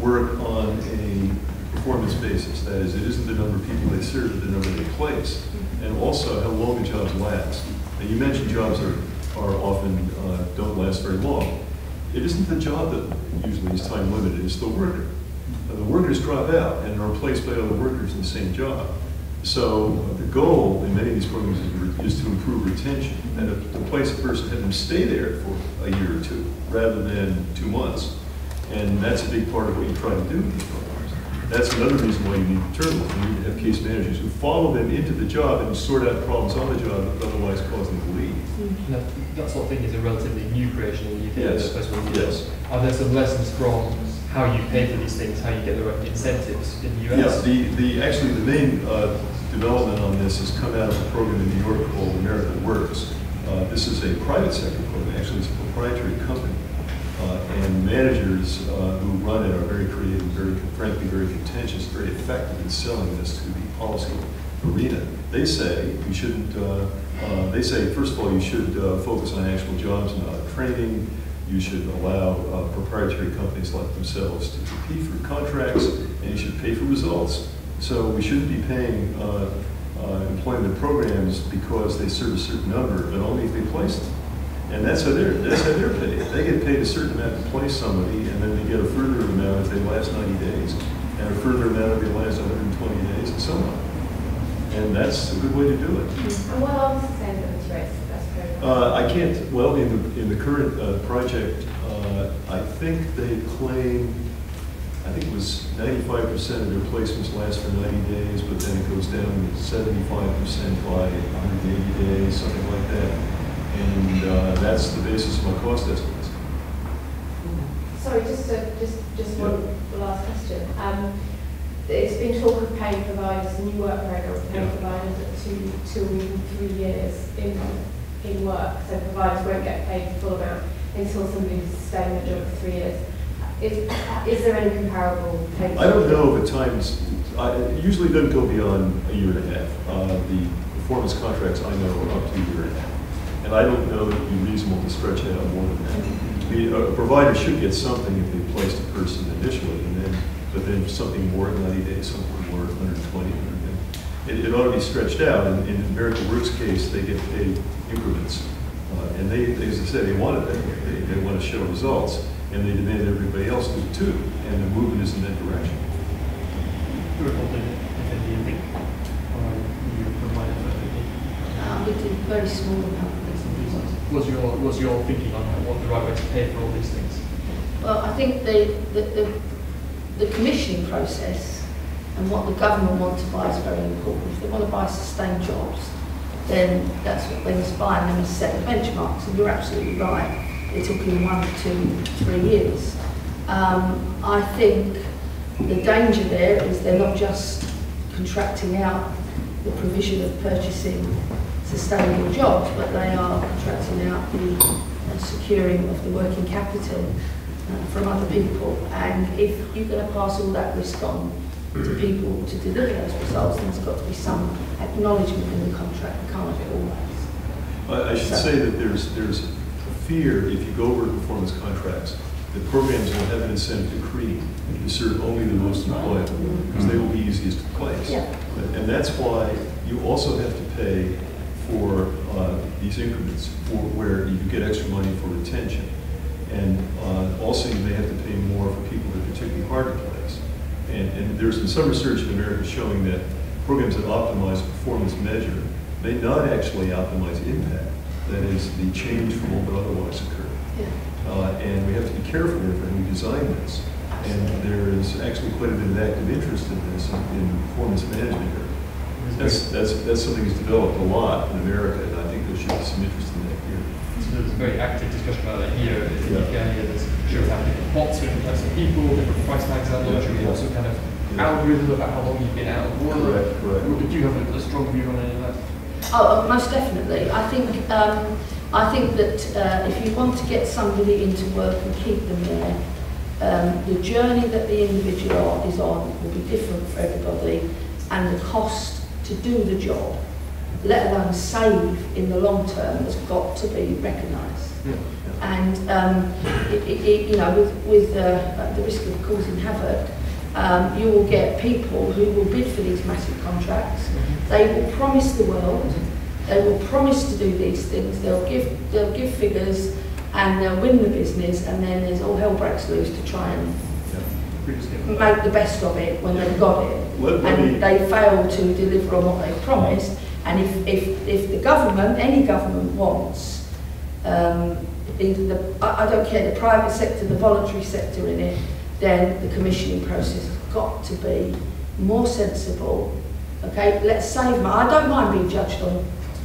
work on a performance basis. That is, it isn't the number of people they serve, but the number they place, and also how long the jobs last. And you mentioned jobs are often don't last very long. It isn't the job that usually is time limited, it's the worker. The workers drop out and are replaced by other workers in the same job. So the goal in many of these programs is to improve retention, and to place a person, have them stay there for a year or two, rather than 2 months. And that's a big part of what you try to do with these programs. That's another reason why you need journalists. You need to have case managers who follow them into the job and sort out problems on the job that otherwise cause them to leave. Now, that sort of thing is a relatively new creation in the UK. Yes. Are there some lessons from how you pay for these things, how you get the right incentives in the US? Yeah, actually the main development on this has come out of a program in New York called America Works. This is a private sector program. Actually, it's a proprietary company. And managers who run it are very creative, frankly, very contentious, very effective in selling this to the policy arena. They say you shouldn't, first of all, you should focus on actual jobs and not training. You should allow proprietary companies like themselves to compete for contracts, and you should pay for results. So we shouldn't be paying employment programs because they serve a certain number, but only if they place them. And that's how they're paid. They get paid a certain amount to place somebody, and then they get a further amount if they last 90 days, and a further amount if they last 120 days, and so on. And that's a good way to do it. And what are the sustainability rates for best programs? I can't, well, in the current project, I think they claim, I think it was 95% of their placements last for 90 days, but then it goes down to 75% by 180 days, something like that. And that's the basis of my cost estimates. Sorry, just one last question. It's been talk of paying providers, new work programs, paying providers at 2 or even 3 years in work, so providers won't get paid the full amount until somebody's staying in their job for 3 years. Is there any comparable payment? I don't know if at times, it usually doesn't go beyond a year and a half. The performance contracts I know are up to a year and a half. And I don't know that it would be reasonable to stretch it out more than that. A provider should get something if they placed a person initially, but then something more in 90 days, something more 120. It ought to be stretched out. In Miracle Works case, they get paid increments. And they, as I said, they want it that way. They want to show results, and they demand everybody else do too. And the movement is in that direction. We did very small amount. Was your thinking on what the right way to pay for all these things? Well, I think the commissioning process and what the government want to buy is very important. If they want to buy sustained jobs, then that's what they must buy, and they must set the benchmarks. And you're absolutely right. They're talking 1, 2, 3 years. I think the danger there is they're not just contracting out the provision of purchasing sustainable jobs, but they are contracting out the securing of the working capital from other people. And if you're going to pass all that risk on to people to deliver those results, then there's got to be some acknowledgement in the contract. We can't have it always. I should say that there's a fear if you go over performance contracts that programs will have an incentive to creep and to serve only the most employable because they will be easiest to place. Yeah. And that's why you also have to pay for these increments for where you get extra money for retention. And also you may have to pay more for people that are particularly hard to place. And there's been some research in America showing that programs that optimize performance measure may not actually optimize impact. That is, the change from what would otherwise occur. Yeah. And we have to be careful here when we design this. And there is actually quite a bit of active interest in this in performance management area. That's something that's developed a lot in America, and I think there should be some interest in that here. So there's a very active discussion about that here. In the UK, there's shows how different pots for different types of people, different price tags out there, and also kind of algorithm about how long you've been out of work. Correct. Do you have a strong view on any of that? Oh, most definitely. I think that if you want to get somebody into work and keep them there, the journey that the individual is on will be different for everybody, and the cost to do the job, let alone save in the long term, has got to be recognised. Yeah. And you know, with the risk of causing havoc, you will get people who will bid for these massive contracts. They will promise the world. They will promise to do these things. They'll give figures, and they'll win the business. And then there's all hell breaks loose to try and make the best of it when they've got it. And they fail to deliver on what they promised. And if the government, any government wants, either I don't care, the private sector, the voluntary sector in it, then the commissioning process has got to be more sensible. Okay, let's save money. I don't mind being judged on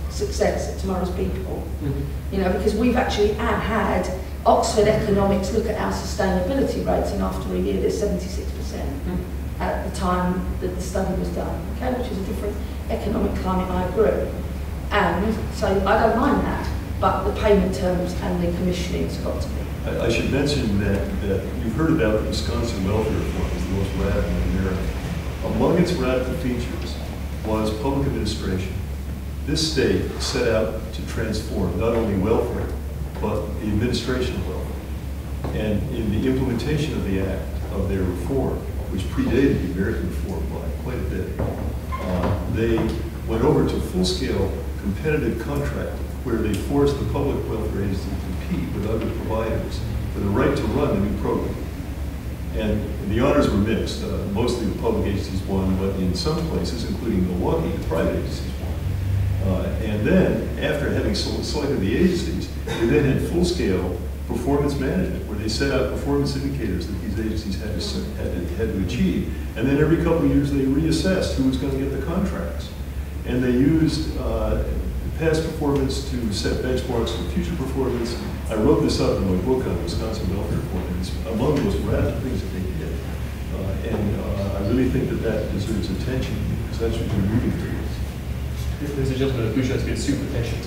success at Tomorrow's People, you know, because we've actually had Oxford Economics look at our sustainability rates, and after a year there's 76% at the time that the study was done, okay, which is a different economic climate, I agree. And so I don't mind that, but the payment terms and the commissioning's got to be. I should mention that you've heard about the Wisconsin welfare reform as the most radical in America. Among its radical features was public administration. This state set out to transform not only welfare, but the administration of welfare. And in the implementation of the act, of their reform, which predated the American reform by quite a bit, they went over to full-scale competitive contracting, where they forced the public welfare agency to compete with other providers for the right to run the new program. And the honors were mixed. Mostly the public agencies won, but in some places, including Milwaukee, the private agencies won. And then, after having selected the agencies, they then had full-scale performance management, where they set out performance indicators that these agencies had to achieve. And then every couple of years, they reassessed who was going to get the contracts. And they used past performance to set benchmarks for future performance. I wrote this up in my book on Wisconsin welfare reform, and it's among the most radical things that they did. I really think that deserves attention, because that's what we're moving towards. There's a gentleman who has been super patient.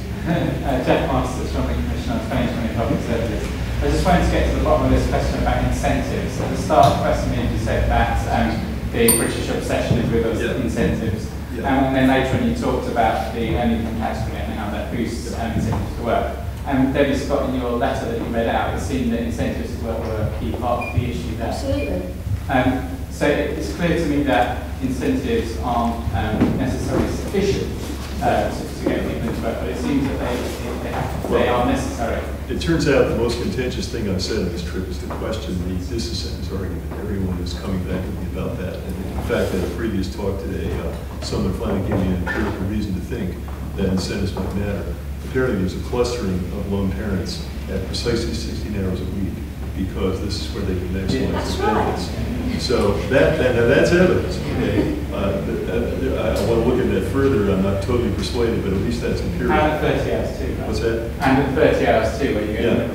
Jeff Masters from the Commission on Financial and Public Services. I just wanted to get to the bottom of this question about incentives. At the start, Professor Mead, you said that the British obsession is with those incentives. And then later on you talked about the earning income tax credit and how that boost incentives to work. And Debbie Scott, in your letter that you read out, it seemed that incentives to work were a key part of the issue there. Absolutely. So it's clear to me that incentives aren't necessarily sufficient to get people into work, but it seems that they are necessary. It turns out the most contentious thing I've said on this trip is to question the disincentives argument. Everyone is coming back to me about that. And in fact, at a previous talk today, someone finally gave me an empirical reason to think that incentives might matter. Apparently there's a clustering of lone parents at precisely 16 hours a week because this is where they can maximize their benefits. So that's evidence. Okay? I want to look at that further. I'm not totally persuaded, but at least that's empirical. And at 30 hours too. Right? What's that? And at 30 hours too, where you get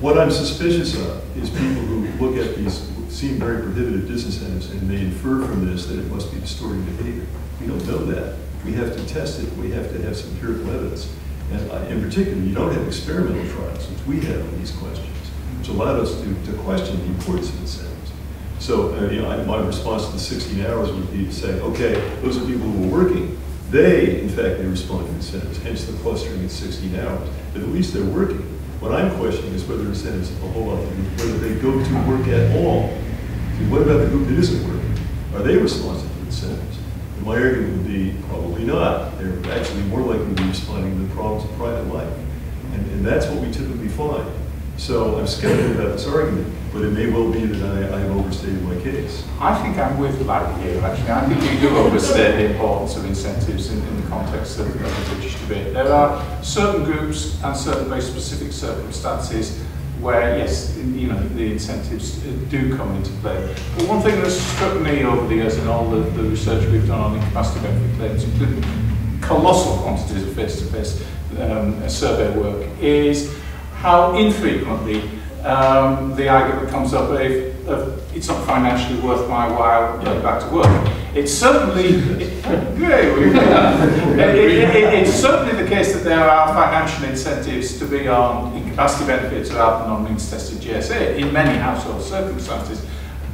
what I'm suspicious of is people who look at these seem very prohibitive disincentives and they infer from this that it must be distorting behavior. We don't know that. We have to test it. We have to have some empirical evidence. And in particular, you don't have experimental trials, which we have on these questions, which allowed us to question the importance of incentives. So my response to the 16 hours would be to say, okay, those are people who are working. They respond to incentives, hence the clustering at 16 hours. But at least they're working. What I'm questioning is whether incentives have a whole lot to do with whether they go to work at all. See, what about the group that isn't working? Are they responsive to incentives? And my argument would be probably not. They're actually more likely to be responding to the problems of private life. And that's what we typically find. So I'm skeptical about this argument, but it may well be that I have overstated my case. I think I'm with Larry here, actually. I think we do overstate the importance of incentives in the context of the British debate. There are certain groups and certain very specific circumstances where, yes, the incentives do come into play. But one thing that's struck me over the years in all the research we've done on incapacity benefit claims, including colossal quantities of face-to-face survey work, is how infrequently the argument comes up if it's not financially worth my while going back to work. It's certainly it's certainly the case that there are financial incentives to be on incapacity benefits rather than on means-tested GSA in many household circumstances.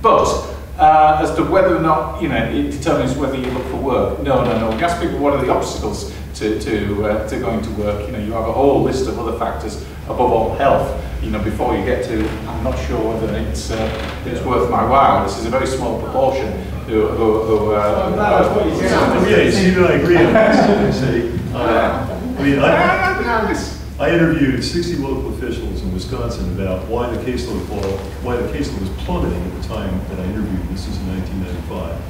But as to whether or not it determines whether you look for work, no. We ask people what are the obstacles to going to work. You have a whole list of other factors, above all health. Before you get to, I'm not sure whether it's worth my while. This is a very small proportion who I agree on this. I interviewed 60 local officials in Wisconsin about why the caseload was plummeting at the time that I interviewed. This is in 1995,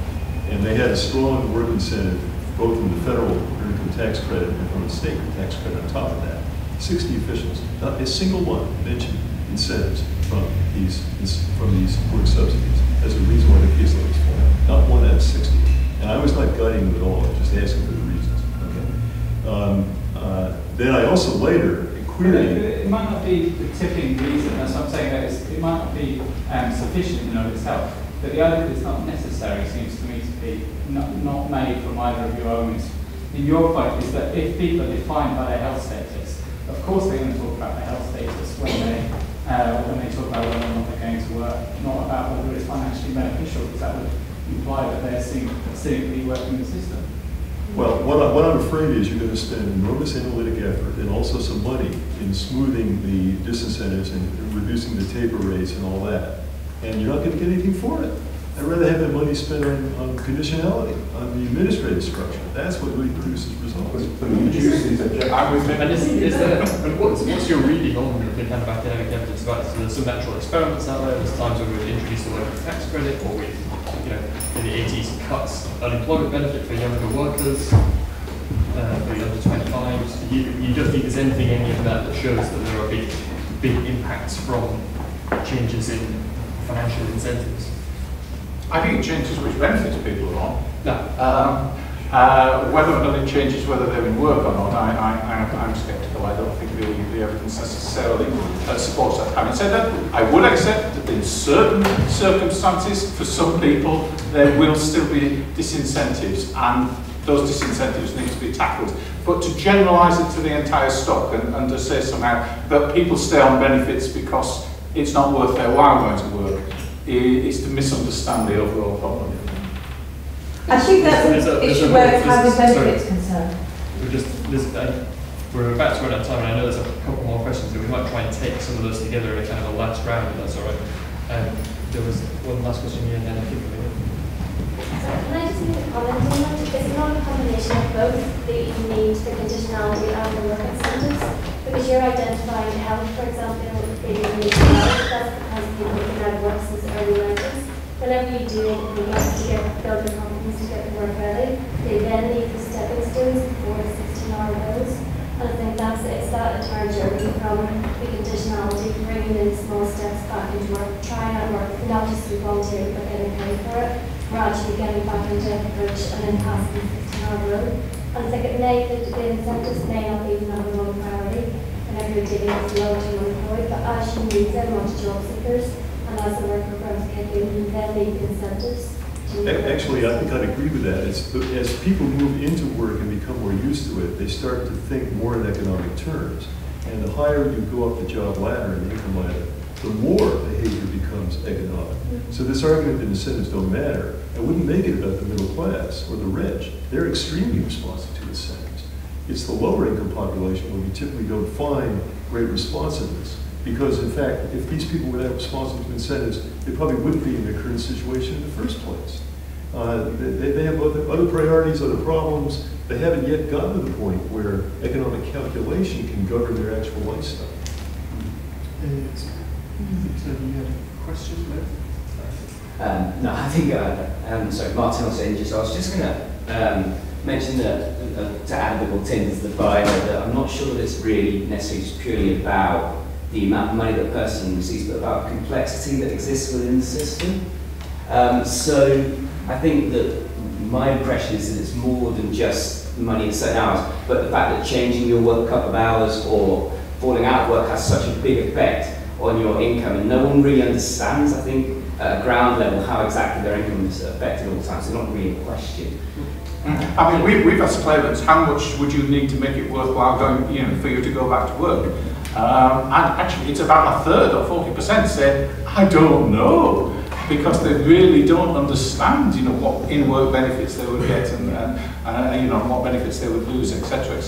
and they had a strong work incentive both from the federal income tax credit and from the state income tax credit on top of that. 60 officials, not a single one mentioned incentives from these work subsidies as a reason why the caseload was falling. Not one out of 60. And I was not guiding them at all, just asking for the reasons. Okay. Then I also later queried. It might not be the tipping reason, that's what I'm saying, that it might not be sufficient in and of itself. But the idea that it's not necessary seems to me to be not made from either of your own. In your point is that if people are defined by their health status, of course they're going to talk about their health status when they talk about whether or not they're going to work, not about whether it's financially beneficial, because that would imply that they're cynically working the system. Well, what I'm afraid is you're going to spend enormous analytic effort and also some money in smoothing the disincentives and reducing the taper rates and all that. And you're not going to get anything for it. I'd rather have that money spent on conditionality, on the administrative structure. That's what really produces results. What's your reading on the kind of academic evidence about this? There's some natural experiments out there. There's times when we've introduced the worker tax credit, or we, in the 80s, cuts unemployment benefit for younger workers, for the under 25s. You don't think there's anything in any of that shows that there are big impacts from changes in financial incentives? I think it changes which benefits people are on. No. Whether or not it changes whether they're in work or not, I'm sceptical. I don't think the evidence necessarily supports that. Having said that, I would accept that in certain circumstances, for some people, there will still be disincentives, and those disincentives need to be tackled. But to generalise it to the entire stock and to say somehow that people stay on benefits because it's not worth their while going to work is to misunderstand the overall problem. I think that's an issue where it's how the benefits concerned. we're about to run out of time, and I know there's a couple more questions, but we might try and take some of those together in a kind of a last round, if that's all right. There was one last question here, and then I think we're going to... So can I just make a comment on that? It's not a combination of both that you need the conditionality and the work incentives, because you're identifying health, for example, in your need to work. That's because people can have work since early 90s. Whenever you do the work to build their confidence to get to work early, they then need the stepping stones before the 16-hour bills. And I think it's that entire journey from the conditionality, bringing in small steps back into work, trying out work, not just through volunteering, but getting paid for it. We're actually getting back into the bridge and then passing the 16-hour rule. And I think the incentives may not be the number one priority whenever you're dealing with low-term unemployed, but as you move them onto job seekers, and as the work programs kick in, you then need the incentives. Actually, I think I'd agree with that. As people move into work and become more used to it, they start to think more in economic terms. And the higher you go up the job ladder and the income ladder, the more behavior becomes economic. So this argument that incentives don't matter, I wouldn't make it about the middle class or the rich. They're extremely responsive to incentives. It's the lower income population where we typically don't find great responsiveness. Because in fact, if these people were that responsive to incentives, they probably wouldn't be in their current situation in the first place. They have other priorities, other problems. They haven't yet gotten to the point where economic calculation can govern their actual lifestyle. So you had a question, Liv? No, I think, sorry, Martin was saying I was just going to mention that, to add a bit more tin to the fire, that I'm not sure that it's really necessarily purely about the amount of money that a person receives, but about the complexity that exists within the system. So I think that my impression is that it's more than just money at certain hours, but the fact that changing your work a couple of hours or falling out of work has such a big effect on your income, and no one really understands, I think, at a ground level, how exactly their income is affected all the time. So it's not really a question. I mean, we've asked claimants, how much would you need to make it worthwhile going, for you to go back to work? And actually, it's about a third or 40% say, I don't know, because they really don't understand, what in-work benefits they would get and what benefits they would lose, etc.,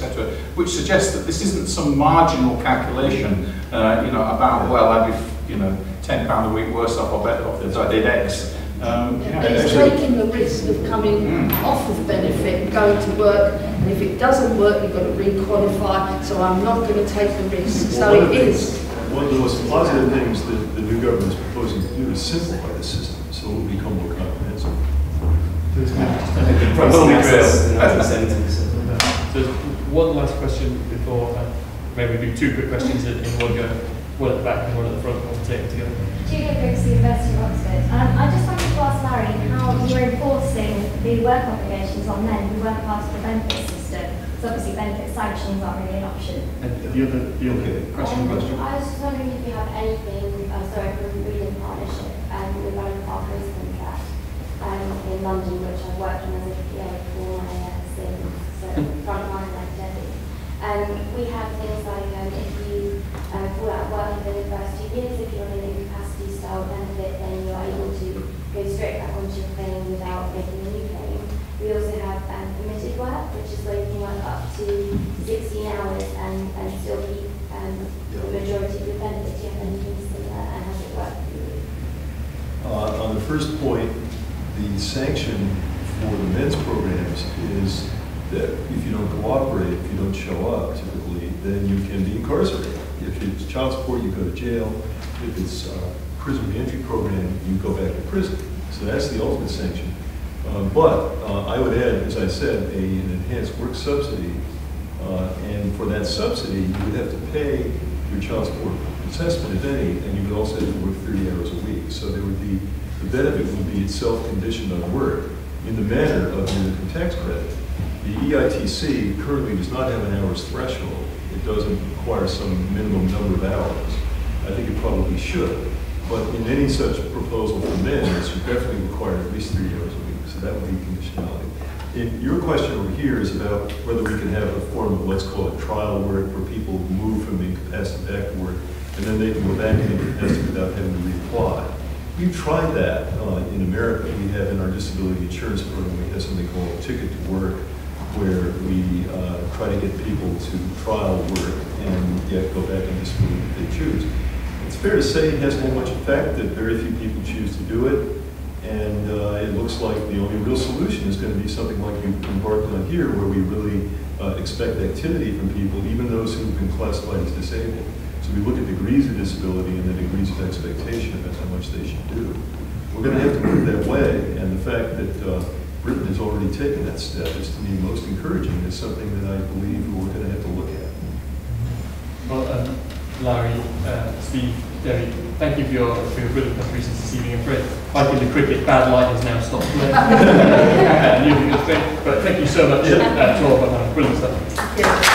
which suggests that this isn't some marginal calculation, about, well, I'd be, £10 a week worse off or better off if I did X. It's taking the risk of coming off of benefit and going to work, and if it doesn't work, you've got to re-qualify, so I'm not going to take the risk. So it is. One of the most positive things that the new government is proposing to do is simplify the system so it will become more comprehensive. So one last question before, maybe we do two quick questions in one go. One at the back and one at the front, we'll take them together. Julia Briggs, University of Oxford. I just wanted to ask Larry how you're enforcing the work obligations on men who weren't part of the benefit system. Because obviously benefit sanctions aren't really an option. And the other question? I was just wondering if you have anything, from Mead Partnership, with our partners contract in London, which I've worked on as a PA for my sins, so Frontline like Debbie. We have things like if you fall out of work within the first 2 years, if you're on an incapacity style benefit, then you're able to go straight back onto your claim without making a new claim. We also have permitted work, which is where you can work up to 16 hours and still keep the majority of your benefits. Do you have anything similar, and has it worked for you? On the first point, the sanction for the men's programs is that if you don't cooperate, if you don't show up, typically, then you can be incarcerated. If it's child support, you go to jail. If it's prison reentry program, you go back to prison. So that's the ultimate sanction. But I would add, as I said, an enhanced work subsidy. And for that subsidy, you would have to pay your child support assessment, if any, and you would also have to work 30 hours a week. So there would be, the benefit would be itself conditioned on work in the manner of your income tax credit. The EITC currently does not have an hours threshold. It doesn't require some minimum number of hours. I think it probably should. But in any such proposal for men, it should definitely require at least 3 hours a week. So that would be conditionality. Your question over here is about whether we can have a form of, let's call it trial work, where people move from incapacity back to work, and then they can go back into incapacity without having to reapply. We've tried that in America. We have in our disability insurance program, we have something called Ticket to Work. where we try to get people to trial work and yet go back into school if they choose. It's fair to say it hasn't had much effect, that very few people choose to do it, and it looks like the only real solution is going to be something like we've embarked on here, where we really expect activity from people, even those who've been classified as disabled. So we look at degrees of disability and the degrees of expectation about how much they should do. We're going to have to move that way, and the fact that Britain has already taken that step is, to me, most encouraging. It's something that I believe we're going to have to look at. Well, Larry, Steve, Debbie, thank you for your brilliant contributions this evening. I'm afraid, like in the cricket, bad light has now stopped playing. But thank you so much to all of us. Brilliant stuff.